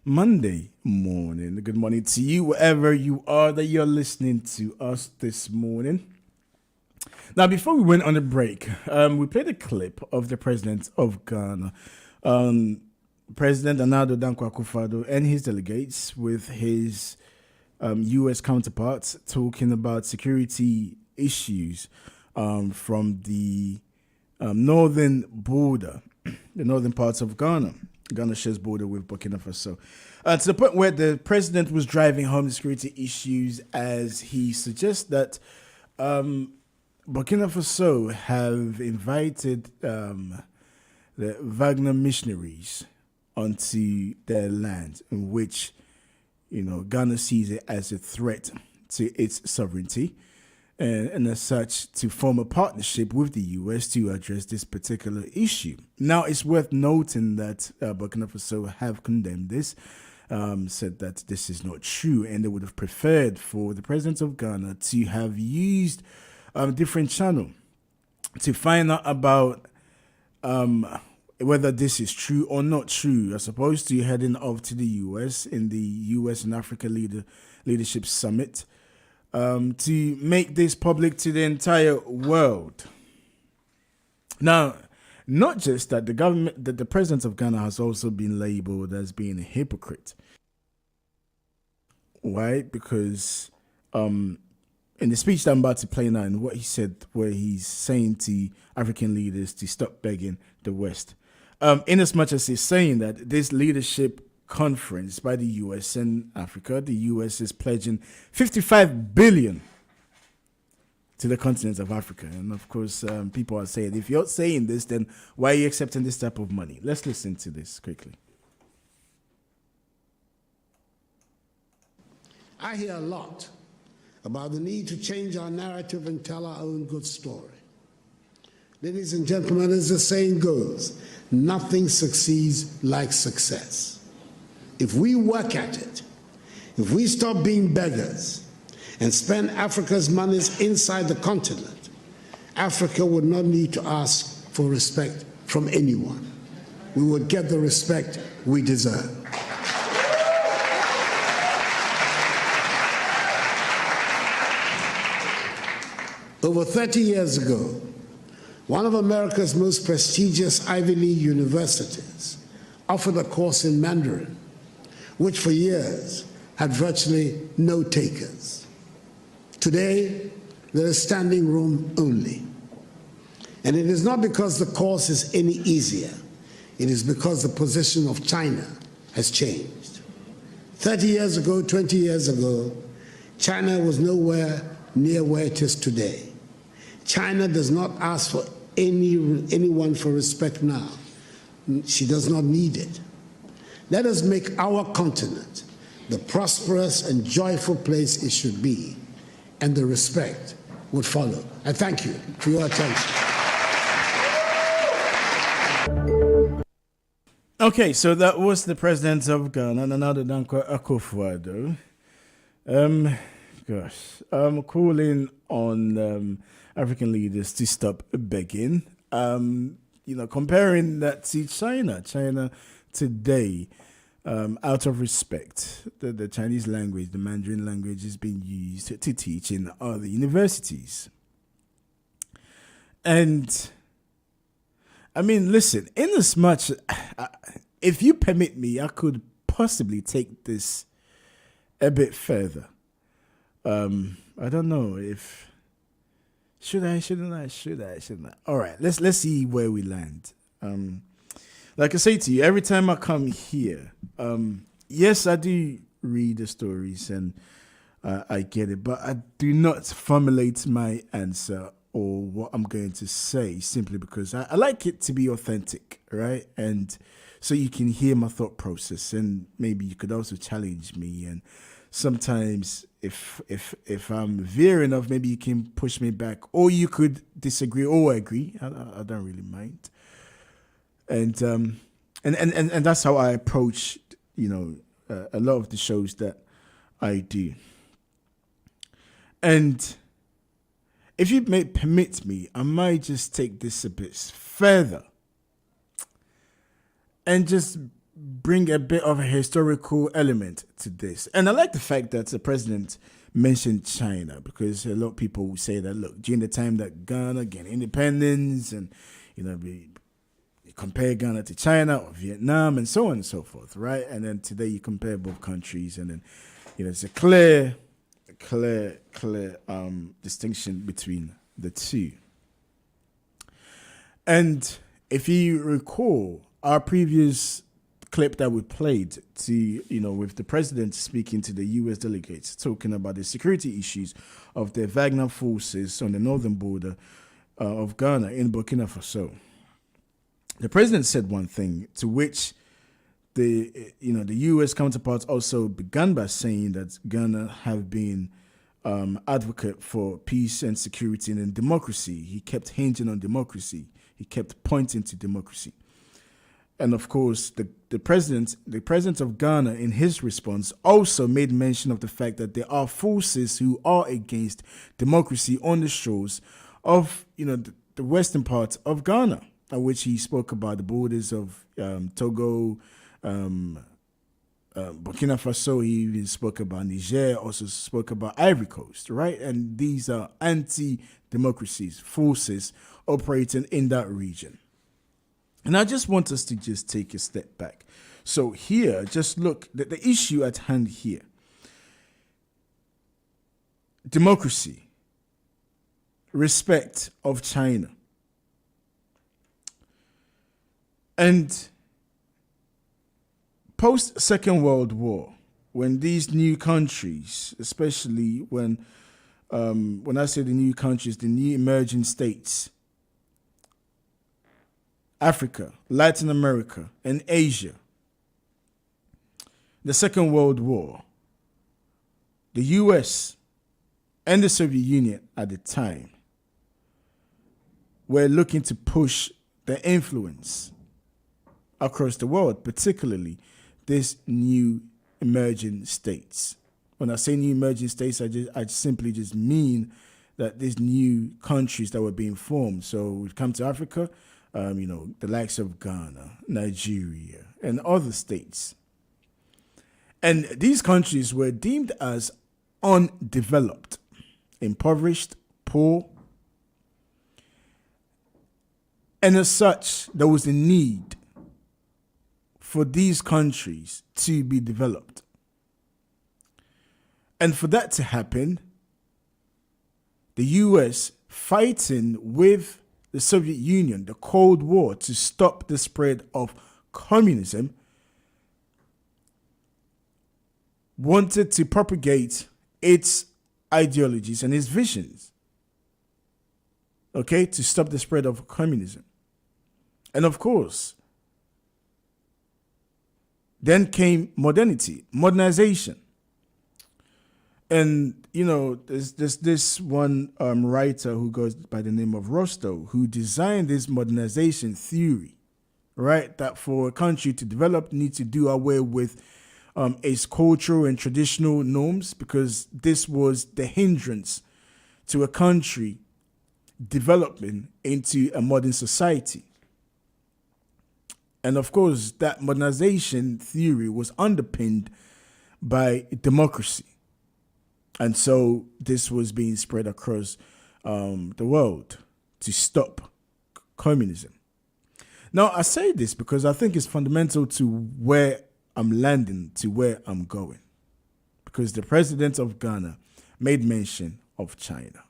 Monday morning. Good morning to you, wherever you are that you're listening to us this morning. Now, before we went on a break, we played a clip of the president of Ghana, President Nana Akufo-Addo, and his delegates with his U.S. counterparts talking about security issues from the northern border, the northern parts of Ghana. Ghana shares border with Burkina Faso. To the point where the president was driving home the security issues as he suggests that Burkina Faso have invited the Wagner missionaries onto their land, in which, you know, Ghana sees it as a threat to its sovereignty, and as such to form a partnership with the U.S. to address this particular issue. Now, it's worth noting that Burkina Faso have condemned this, said that this is not true, and they would have preferred for the president of Ghana to have used a different channel to find out about whether this is true or not true, as opposed to heading off to the U.S. in the U.S. and Africa Leadership Summit, to make this public to the entire world. Now, Not just that, the government, that the president of Ghana has also been labeled as being a hypocrite. Why? Because in the speech that I'm about to play now, and what he said, where he's saying to African leaders to stop begging the West, in as much as he's saying that this leadership conference by the US and Africa, the US is pledging 55 billion to the continent of Africa. And of course, people are saying, if you're saying this, then why are you accepting this type of money? Let's listen to this quickly. I hear a lot about the need to change our narrative and tell our own good story. Ladies and gentlemen, as the saying goes, nothing succeeds like success. If we work at it, if we stop being beggars and spend Africa's monies inside the continent, Africa would not need to ask for respect from anyone. We would get the respect we deserve. Over 30 years ago, one of America's most prestigious Ivy League universities offered a course in Mandarin, which for years had virtually no takers. Today, there is standing room only. And it is not because the course is any easier. It is because the position of China has changed. 30 years ago, 20 years ago, China was nowhere near where it is today. China does not ask for anyone for respect now. She does not need it. Let us make our continent the prosperous and joyful place it should be, and the respect would follow. I thank you for your attention. Okay, so that was the president of Ghana, Nana Akufo-Addo. Calling on African leaders to stop begging. Comparing that to China. China today, out of respect, the Chinese language, the Mandarin language, is being used to teach in other universities. And I mean, listen, in as much, if you permit me, I could possibly take this a bit further. I don't know if should I? All right, let's see where we land. Like I say to you, every time I come here, yes, I do read the stories and I get it, but I do not formulate my answer or what I'm going to say simply because I like it to be authentic, right? And so you can hear my thought process, and maybe you could also challenge me. And sometimes if I'm veering off, maybe you can push me back, or you could disagree or agree. I don't really mind. And that's how I approach, a lot of the shows that I do. And if you may permit me, I might just take this a bit further and just bring a bit of a historical element to this. And I like the fact that the president mentioned China, because a lot of people will say that, look, during the time that Ghana gained independence and, we compare Ghana to China or Vietnam and so on and so forth, right? And then today you compare both countries, and then, it's a clear distinction between the two. And if you recall our previous clip that we played to, with the president speaking to the US delegates, talking about the security issues of the Wagner forces on the northern border of Ghana in Burkina Faso. The president said one thing, to which the US counterparts also began by saying that Ghana have been advocate for peace and security and democracy. He kept hinging on democracy. He kept pointing to democracy. And of course, the president of Ghana, in his response, also made mention of the fact that there are forces who are against democracy on the shores of, the western part of Ghana, which he spoke about the borders of Togo, Burkina Faso. He even spoke about Niger, also spoke about Ivory Coast, right? And these are anti-democracies, forces operating in that region. And I just want us to just take a step back. So here, just look at the issue at hand here. Democracy, respect of China. And post-Second World War, when these new countries, especially when I say the new countries, the new emerging states, Africa, Latin America, and Asia, the Second World War, the US and the Soviet Union at the time were looking to push their influence across the world, particularly these new emerging states. When I say new emerging states, I simply just mean that these new countries that were being formed. So we've come to Africa, the likes of Ghana, Nigeria, and other states. And these countries were deemed as undeveloped, impoverished, poor. And as such, there was a need for these countries to be developed. And for that to happen, the US fighting with the Soviet Union, the Cold War, to stop the spread of communism, wanted to propagate its ideologies and its visions, okay, to stop the spread of communism. And of course, then came modernization. And, there's this one writer who goes by the name of Rostow, who designed this modernization theory, right? That for a country to develop, need to do away with its cultural and traditional norms, because this was the hindrance to a country developing into a modern society. And of course, that modernization theory was underpinned by democracy. And so this was being spread across the world to stop communism. Now, I say this because I think it's fundamental to where I'm landing, to where I'm going. Because the president of Ghana made mention of China.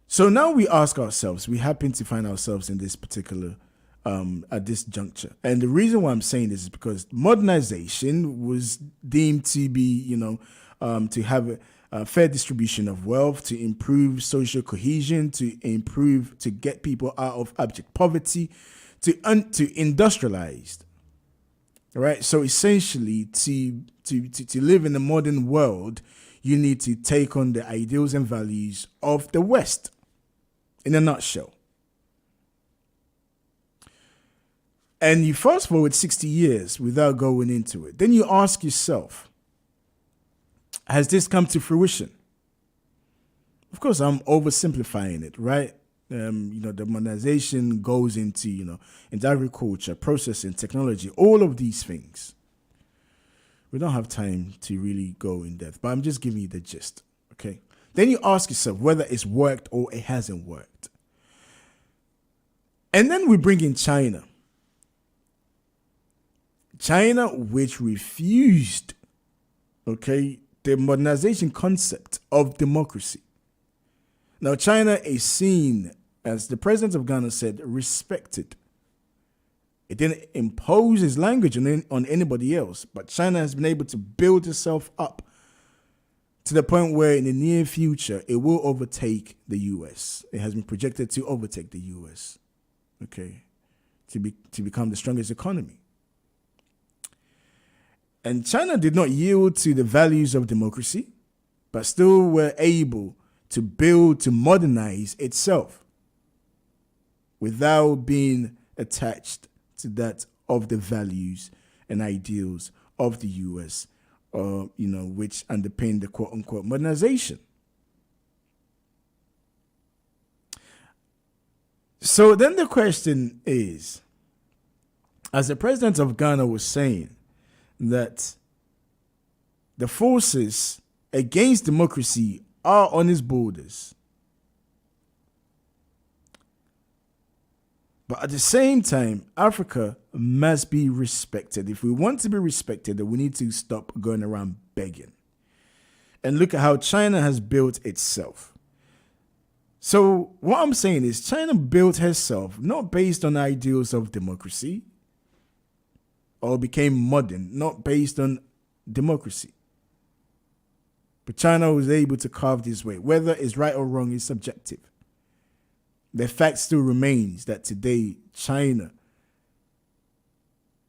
So now we ask ourselves, we happen to find ourselves in this particular at this juncture. And the reason why I'm saying this is because modernization was deemed to be, to have a fair distribution of wealth, to improve social cohesion, to get people out of abject poverty, to industrialize. Right? So essentially, to live in the modern world, you need to take on the ideals and values of the West, in a nutshell. And you fast forward 60 years without going into it. Then you ask yourself, has this come to fruition? Of course, I'm oversimplifying it, right? The modernization goes into, into agriculture, processing, technology, all of these things. We don't have time to really go in depth, but I'm just giving you the gist, okay? Then you ask yourself whether it's worked or it hasn't worked. And then we bring in China. China, which refused, the modernization concept of democracy. Now, China is seen, as the president of Ghana said, respected. It didn't impose its language on anybody else, but China has been able to build itself up to the point where in the near future, it will overtake the US. It has been projected to overtake the US, to become the strongest economy. And China did not yield to the values of democracy, but still were able to build, to modernize itself without being attached to that of the values and ideals of the US, which underpin the quote-unquote modernization. So then the question is, as the president of Ghana was saying, that the forces against democracy are on its borders. But at the same time, Africa must be respected. If we want to be respected, then we need to stop going around begging. And look at how China has built itself. So what I'm saying is China built herself not based on ideals of democracy, or became modern, not based on democracy. But China was able to carve this way. Whether it's right or wrong is subjective. The fact still remains that today China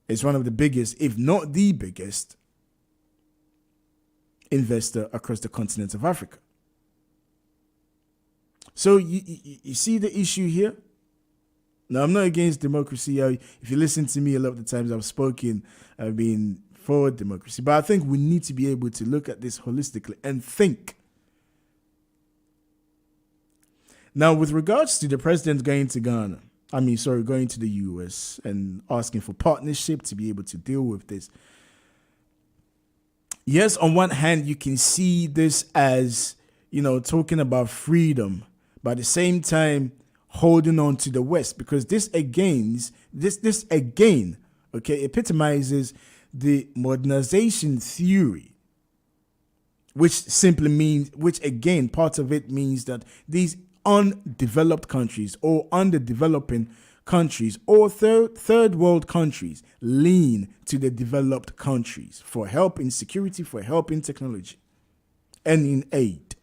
is one of the biggest, if not the biggest, investor across the continent of Africa. So you see the issue here? Now, I'm not against democracy. If you listen to me, a lot of the times I've been for democracy. But I think we need to be able to look at this holistically and think. Now, with regards to the president going to going to the US and asking for partnership to be able to deal with this. Yes, on one hand, you can see this as, talking about freedom, but at the same time, holding on to the West, because this again, epitomizes the modernization theory, which again, part of it means that these undeveloped countries or underdeveloping countries or third world countries lean to the developed countries for help in security, for help in technology, and in aid.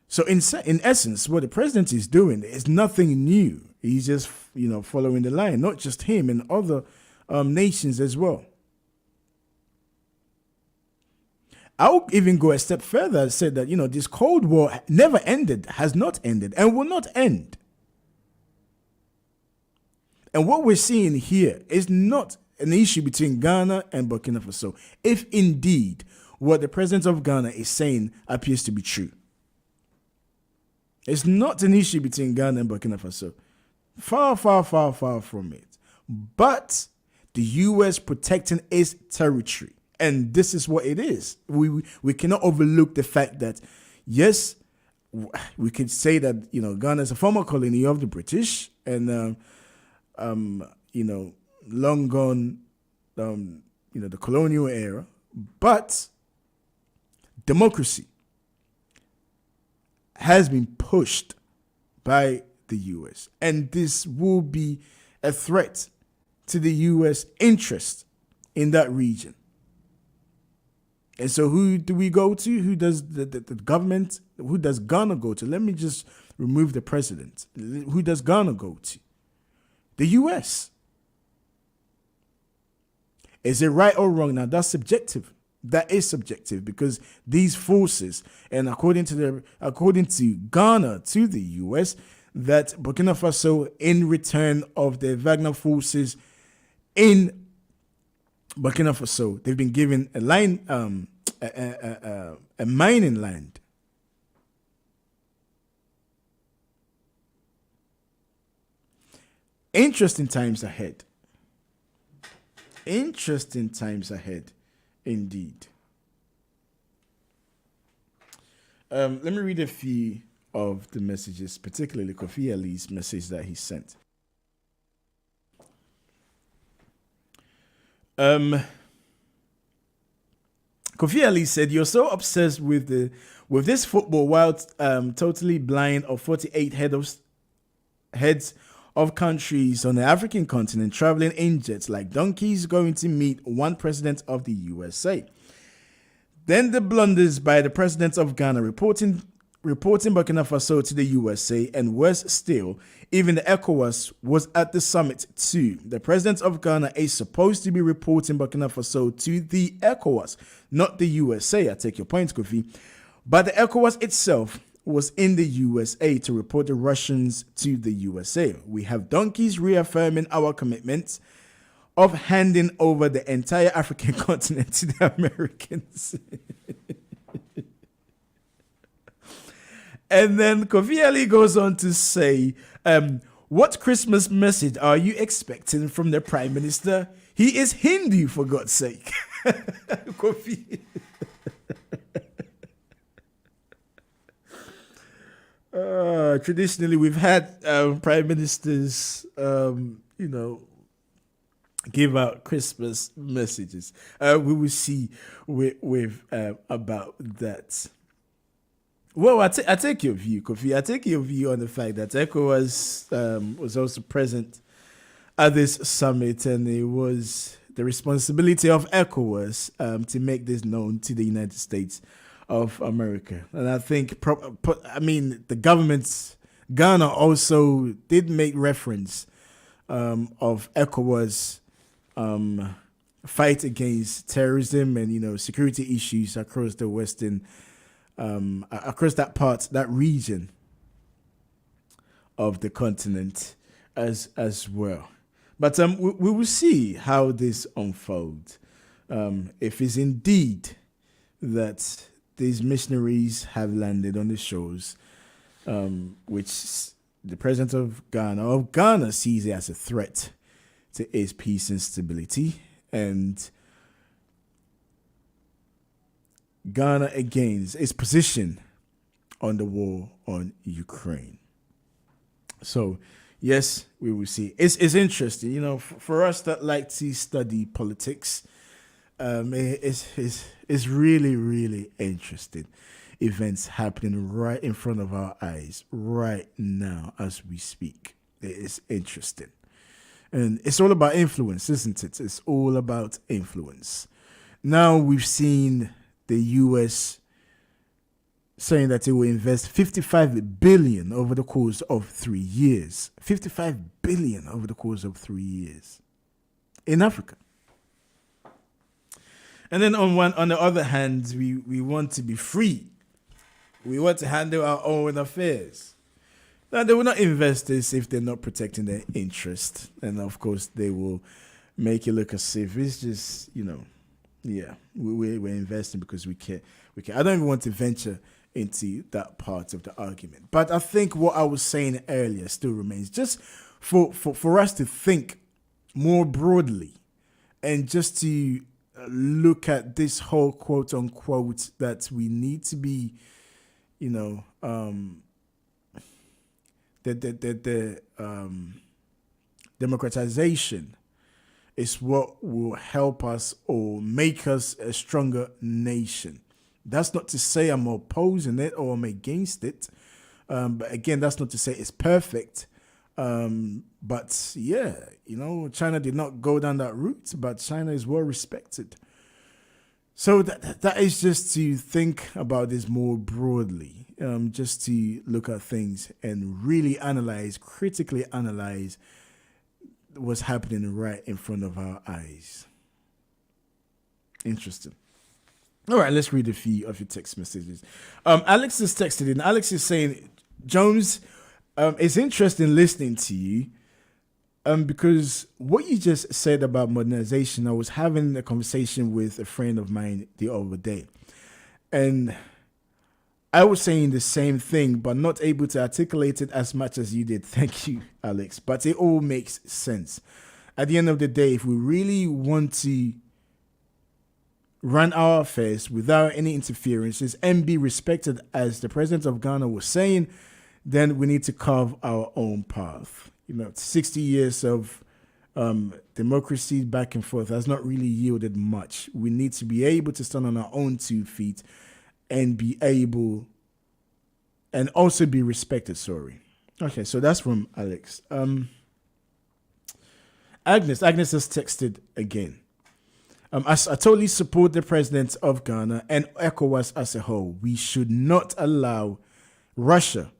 So in essence, what the president is doing is nothing new. He's just, following the line, not just him and other nations as well. I'll even go a step further and say that, this Cold War never ended, has not ended, and will not end. And what we're seeing here is not an issue between Ghana and Burkina Faso, if indeed what the president of Ghana is saying appears to be true. It's not an issue between Ghana and Burkina Faso. Far, far, far, far from it. But the U.S. protecting its territory. And this is what it is. We cannot overlook the fact that, yes, we could say that, Ghana is a former colony of the British and, long gone, the colonial era. But democracy has been pushed by the U.S. And this will be a threat to the U.S. interest in that region. And so who do we go to? Who does the government, who does Ghana go to? Let me just remove the president. Who does Ghana go to? The U.S. Is it right or wrong? Now, that's subjective. That is subjective because these forces, and according to Ghana to the U.S., that Burkina Faso, in return of the Wagner forces in Burkina Faso, they've been given a mining land. Interesting times ahead. Interesting times ahead, indeed. Let me read a few of the messages, particularly Kofi Ali's message that he sent. Kofi Ali said, "You're so obsessed with this football while totally blind of 48 heads of countries on the African continent traveling in jets like donkeys going to meet one president of the USA. Then the blunders by the president of Ghana reporting Burkina Faso to the USA, and worse still, even the ECOWAS was at the summit too. The president of Ghana is supposed to be reporting Burkina Faso to the ECOWAS, not the USA. I take your point, Kofi. But the ECOWAS itself was in the USA to report the Russians to the USA. We have donkeys reaffirming our commitments of handing over the entire African continent to the Americans." And then Kofi Ali goes on to say, what Christmas message are you expecting from the Prime Minister? He is Hindu, for God's sake. Kofi. Traditionally, we've had prime ministers, give out Christmas messages. We will see with about that. Well, I take your view, Kofi. I take your view on the fact that ECOWAS was also present at this summit, and it was the responsibility of ECOWAS to make this known to the United States of America. And I think, the governments, Ghana also did make reference of ECOWAS fight against terrorism and, security issues across the Western, across that region of the continent as well. But we will see how this unfolds. If it's indeed that these missionaries have landed on the shores, which the president of Ghana sees it as a threat to its peace and stability. And Ghana against its position on the war on Ukraine. So, yes, we will see. It's interesting, for us that like to study politics. It's really, really interesting. Events happening right in front of our eyes right now as we speak. It is interesting. And it's all about influence, isn't it? It's all about influence. Now we've seen the U.S. saying that it will invest $55 billion over the course of 3 years. $55 billion over the course of 3 years in Africa. And then on the other hand, we want to be free. We want to handle our own affairs. Now, they will not invest this if they're not protecting their interest. And of course, they will make it look as if it's just, we're investing because we care. I don't even want to venture into that part of the argument. But I think what I was saying earlier still remains. Just for us to think more broadly and just to look at this whole quote unquote that we need to be, the democratization is what will help us or make us a stronger nation. That's not to say I'm opposing it or I'm against it. But again, that's not to say it's perfect. But yeah, China did not go down that route, but China is well respected. So that is just to think about this more broadly, just to look at things and really critically analyze what's happening right in front of our eyes. Interesting. All right, let's read a few of your text messages. Alex has texted in. Alex is saying, Jones, it's interesting listening to you because what you just said about modernization, I was having a conversation with a friend of mine the other day. And I was saying the same thing, but not able to articulate it as much as you did. Thank you, Alex. But it all makes sense. At the end of the day, if we really want to run our affairs without any interferences and be respected, as the president of Ghana was saying, then we need to carve our own path. 60 years of democracy back and forth has not really yielded much. We need to be able to stand on our own 2 feet and be able and also be respected. Sorry. Okay, so that's from Alex. Agnes has texted again. I totally support the president of Ghana and ECOWAS as a whole. We should not allow Russia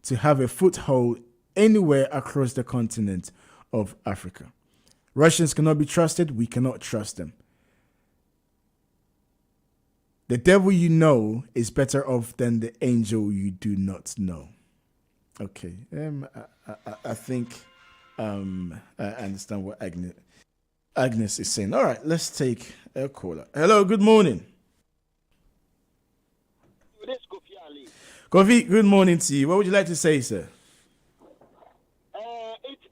to have a foothold anywhere across the continent of Africa. Russians cannot be trusted. We cannot trust them. The devil you know is better off than the angel you do not know. Okay. I think I understand what Agnes is saying. All right, let's take a caller. Hello, good morning. Kofi, good morning to you. What would you like to say, sir?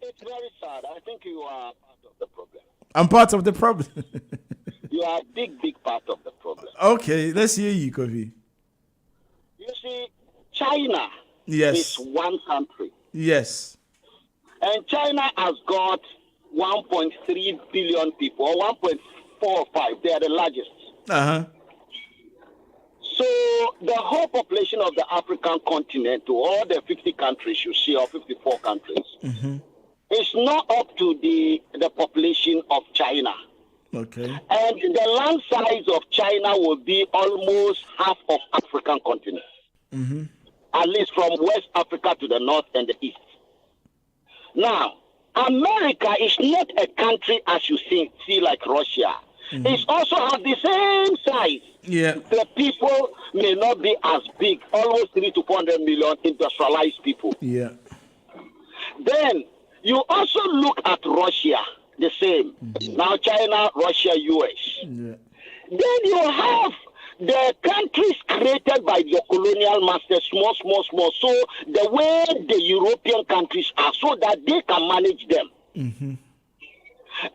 It's very sad. I think you are part of the problem. I'm part of the problem. You are a big part of the problem. Okay, let's hear you, Kofi. You see, China Yes. is one country. Yes. And China has got 1.3 billion people, or 1.45. They are the largest. Uh-huh. So the whole population of the African continent, to all the 50 countries you see, or 54 countries, is not up to the population of China. Okay. And the land size of China will be almost half of African continent. At least from West Africa to the north and the east. Now, America is not a country as you see like Russia. It also has the same size. Yeah. The people may not be as big, almost 300 to 400 million industrialized people. Yeah. Then you also look at Russia, the same. Now China, Russia, US. Yeah. Then you have the countries created by the colonial masters, small. So the way the European countries are, so that they can manage them.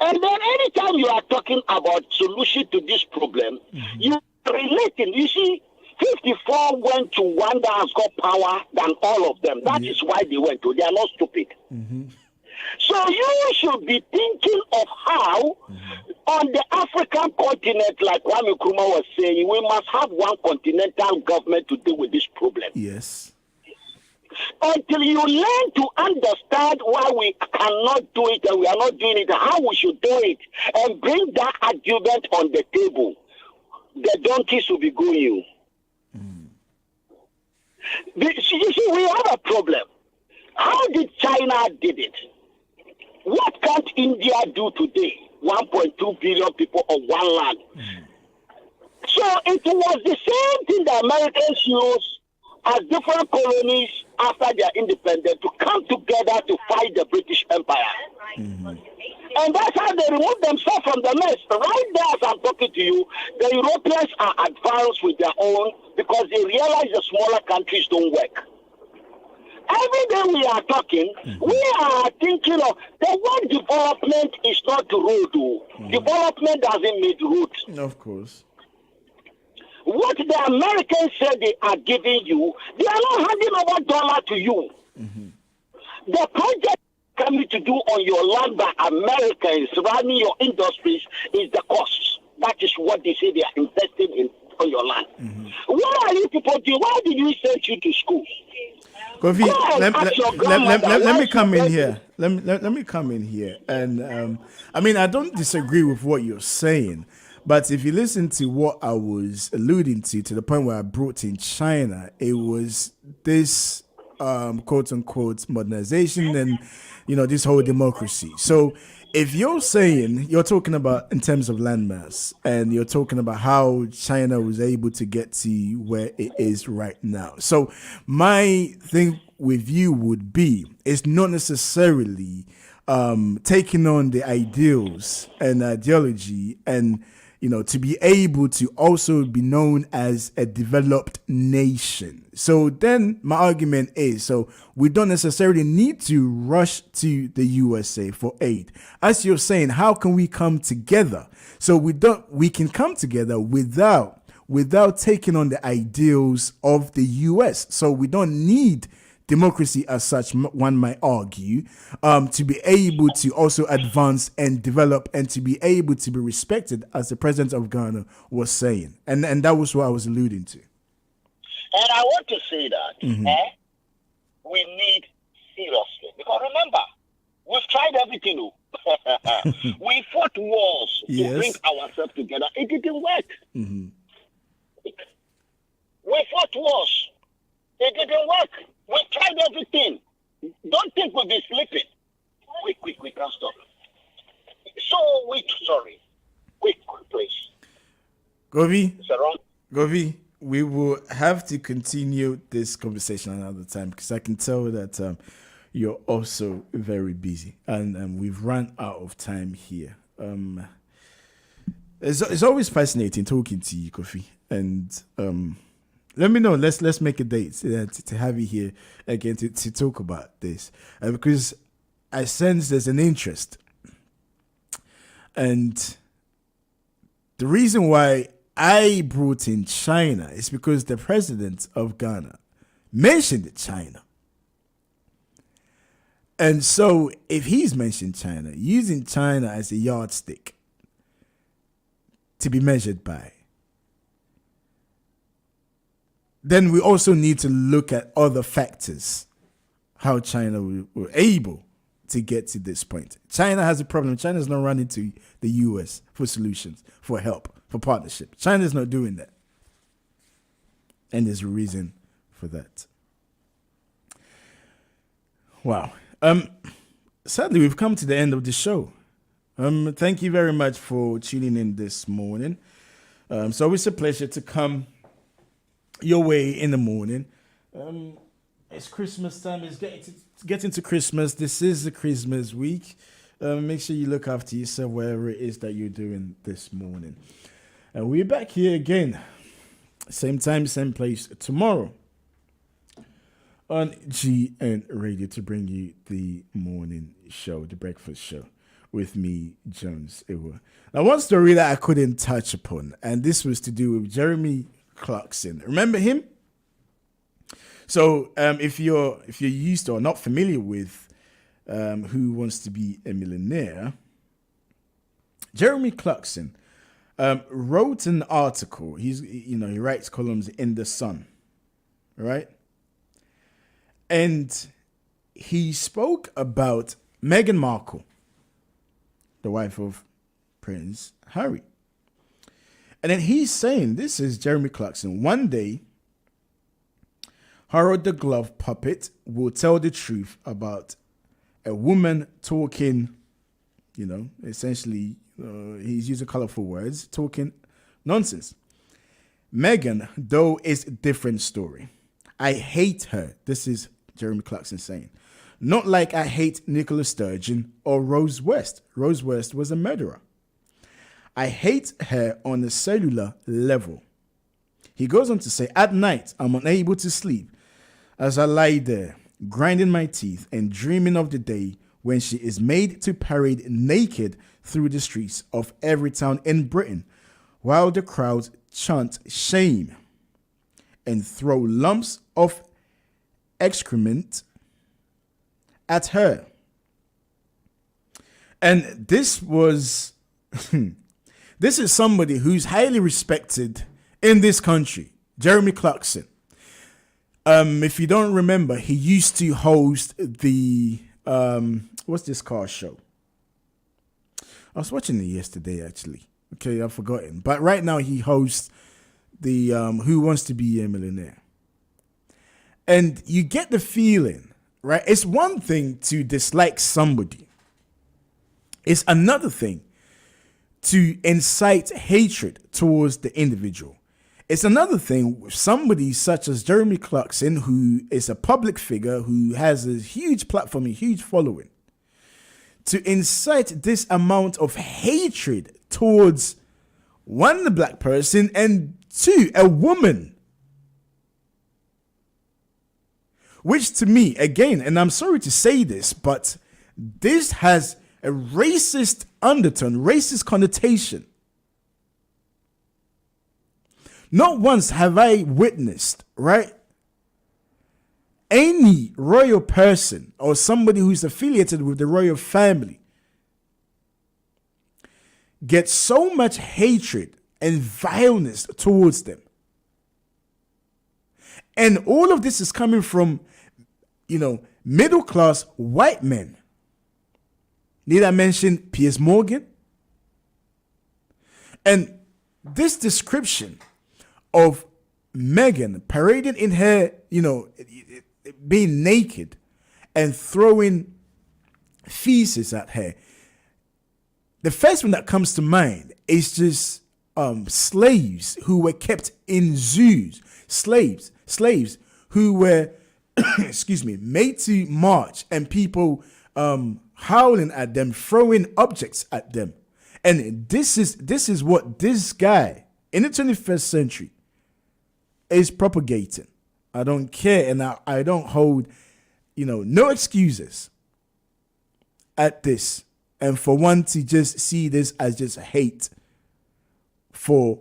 And then anytime you are talking about solution to this problem, you are relating. You see, 54 went to one that has got power than all of them. That is why they went to. They are not stupid. So you should be thinking of how on the African continent, like Kwame Nkrumah was saying, we must have one continental government to deal with this problem. Yes. Until you learn to understand why we cannot do it and we are not doing it, how we should do it, and bring that argument on the table, the donkeys will be going. You see, we have a problem. How did China did it? What can't India do today? 1.2 billion people on one land. So it was the same thing the Americans used as different colonies after their independence to come together to fight the British Empire. And that's how they removed themselves from the mess. Right there, as I'm talking to you, the Europeans are advanced with their own because they realize the smaller countries don't work. Every day we are talking, we are thinking of the word development is not the road. Development doesn't make road. Of course. What the Americans said they are giving you, they are not handing over dollar to you. The project coming to do on your land by Americans running your industries is the cost. That is what they say they are investing in on your land. What are you people doing? Why did we send you to school? Kofi, let me come in here. Let me come in here. And I mean, I don't disagree with what you're saying. But if you listen to what I was alluding to the point where I brought in China, it was this quote unquote modernization and, this whole democracy. So if you're saying, you're talking about in terms of landmass and you're talking about how China was able to get to where it is right now. So my thing with you would be, it's not necessarily taking on the ideals and ideology and to be able to also be known as a developed nation. So then my argument is, so we don't necessarily need to rush to the USA for aid. As you're saying, how can we come together? So we can come together without taking on the ideals of the US. So we don't need democracy as such, one might argue, to be able to also advance and develop and to be able to be respected, as the president of Ghana was saying. And that was what I was alluding to. And I want to say that we need seriously. Because remember, we've tried everything. We fought wars to bring ourselves together. It didn't work. We fought wars. It didn't work. We tried everything. Don't think we'll be sleeping. Quick, we can't stop. So, sorry. Quick, please. Govi, we will have to continue this conversation another time because I can tell that you're also very busy and we've run out of time here. It's always fascinating talking to you, Kofi, and let me know. Let's make a date to have you here again to talk about this because I sense there's an interest, and the reason why I brought in China is because the president of Ghana, mentioned China. And so if he's mentioned China, using China as a yardstick to be measured by, then we also need to look at other factors, how China were able to get to this point. China has a problem. China's not running to the US for solutions, for help, for partnership. China's not doing that. And there's a reason for that. Wow. Sadly, we've come to the end of the show. Thank you very much for tuning in this morning. It's always a pleasure to come your way in the morning. It's Christmas time. It's getting to Christmas. This is the Christmas week. Make sure you look after yourself, wherever it is that you're doing this morning. We're back here again. Same time, same place tomorrow on GN Radio to bring you the morning show, the breakfast show with me, Jones Ewa. Now, one story that I couldn't touch upon, and this was to do with Jeremy Clarkson. Remember him? So if you're used to or not familiar with Who Wants to Be a Millionaire, Jeremy Clarkson wrote an article. He writes columns in The Sun, right? And he spoke about Meghan Markle, the wife of Prince Harry. And then he's saying, this is Jeremy Clarkson, one day, Harold the Glove puppet will tell the truth about a woman talking, essentially, he's using colorful words, talking nonsense. Meghan, though, is a different story. I hate her. This is Jeremy Clarkson saying. Not like I hate Nicola Sturgeon or Rose West. Rose West was a murderer. I hate her on a cellular level. He goes on to say, at night, I'm unable to sleep as I lie there, grinding my teeth and dreaming of the day when she is made to parade naked through the streets of every town in Britain, while the crowds chant shame and throw lumps of excrement at her. And this was, this is somebody who's highly respected in this country, Jeremy Clarkson. If you don't remember, he used to host the, what's this car show? I was watching it yesterday, actually. Okay, I've forgotten. But right now he hosts the Who Wants to Be a Millionaire. And you get the feeling, right? It's one thing to dislike somebody. It's another thing to incite hatred towards the individual. It's another thing with somebody such as Jeremy Clarkson, who is a public figure, who has a huge platform, a huge following, to incite this amount of hatred towards one, the black person, and two, a woman. Which to me, again, and I'm sorry to say this, but this has a racist undertone, racist connotation. Not once have I witnessed, right, any royal person or somebody who's affiliated with the royal family get so much hatred and vileness towards them. And all of this is coming from, middle-class white men. Need I mention Piers Morgan? And this description of Meghan parading in her, being naked and throwing feces at her. The first one that comes to mind is just slaves who were kept in zoos. Slaves who were, made to march, and people howling at them, throwing objects at them. And this is what this guy in the 21st century is propagating. I don't care, and I don't hold, no excuses at this. And for one to just see this as just hate for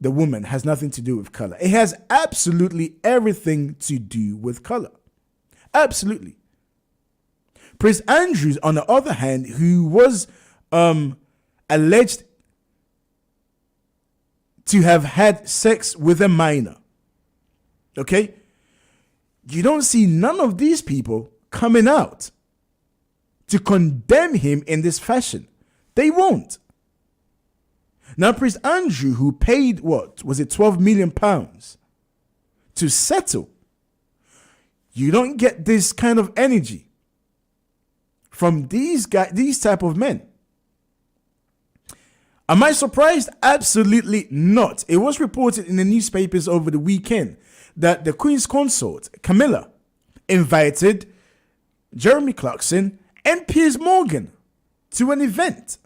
the woman has nothing to do with color. It has absolutely everything to do with color. Absolutely. Prince Andrew, on the other hand, who was alleged to have had sex with a minor. Okay? You don't see none of these people coming out to condemn him in this fashion. They won't. Now, Prince Andrew, who paid, what, was it 12 million pounds to settle, you don't get this kind of energy from these guys, these type of men. Am I surprised? Absolutely not. It was reported in the newspapers over the weekend that the Queen's Consort, Camilla, invited Jeremy Clarkson and Piers Morgan to an event.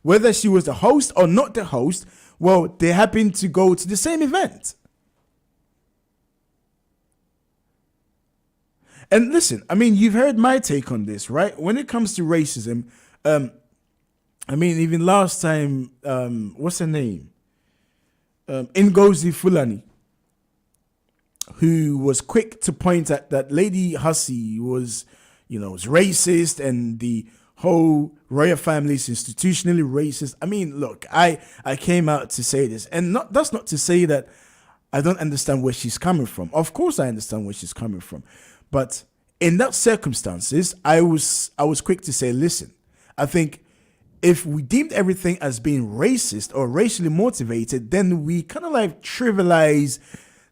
Whether she was the host or not the host, well, they happened to go to the same event. And listen, I mean, you've heard my take on this, right? When it comes to racism, I mean, even last time, what's her name? Ngozi Fulani, who was quick to point at that Lady Hussey was racist, and the whole royal family is institutionally racist. I mean, look, I came out to say this, and that's not to say that I don't understand where she's coming from. Of course I understand where she's coming from. But in that circumstances, I was quick to say, listen, I think if we deemed everything as being racist or racially motivated, then we kind of like trivialize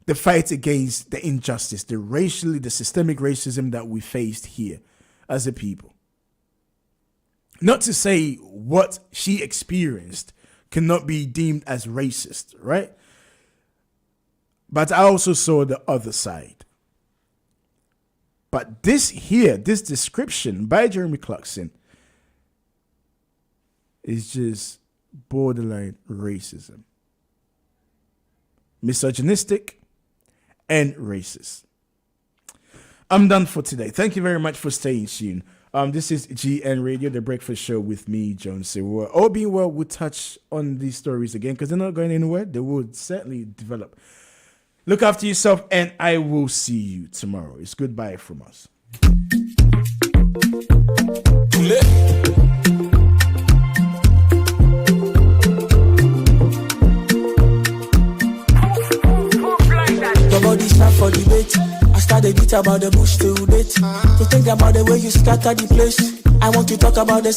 the fight against the injustice, the systemic racism that we faced here as a people. Not to say what she experienced cannot be deemed as racist, right? But I also saw the other side. But this description by Jeremy Clarkson is just borderline racism. Misogynistic and racist. I'm done for today. Thank you very much for staying tuned. This is GN Radio, the breakfast show with me, Jones. All being well, we'll touch on these stories again because they're not going anywhere. They will certainly develop. Look after yourself, and I will see you tomorrow. It's goodbye from us. Your body's not for debate. I started beat about the bush till date. To think about the way you scatter the place. I want to talk about this.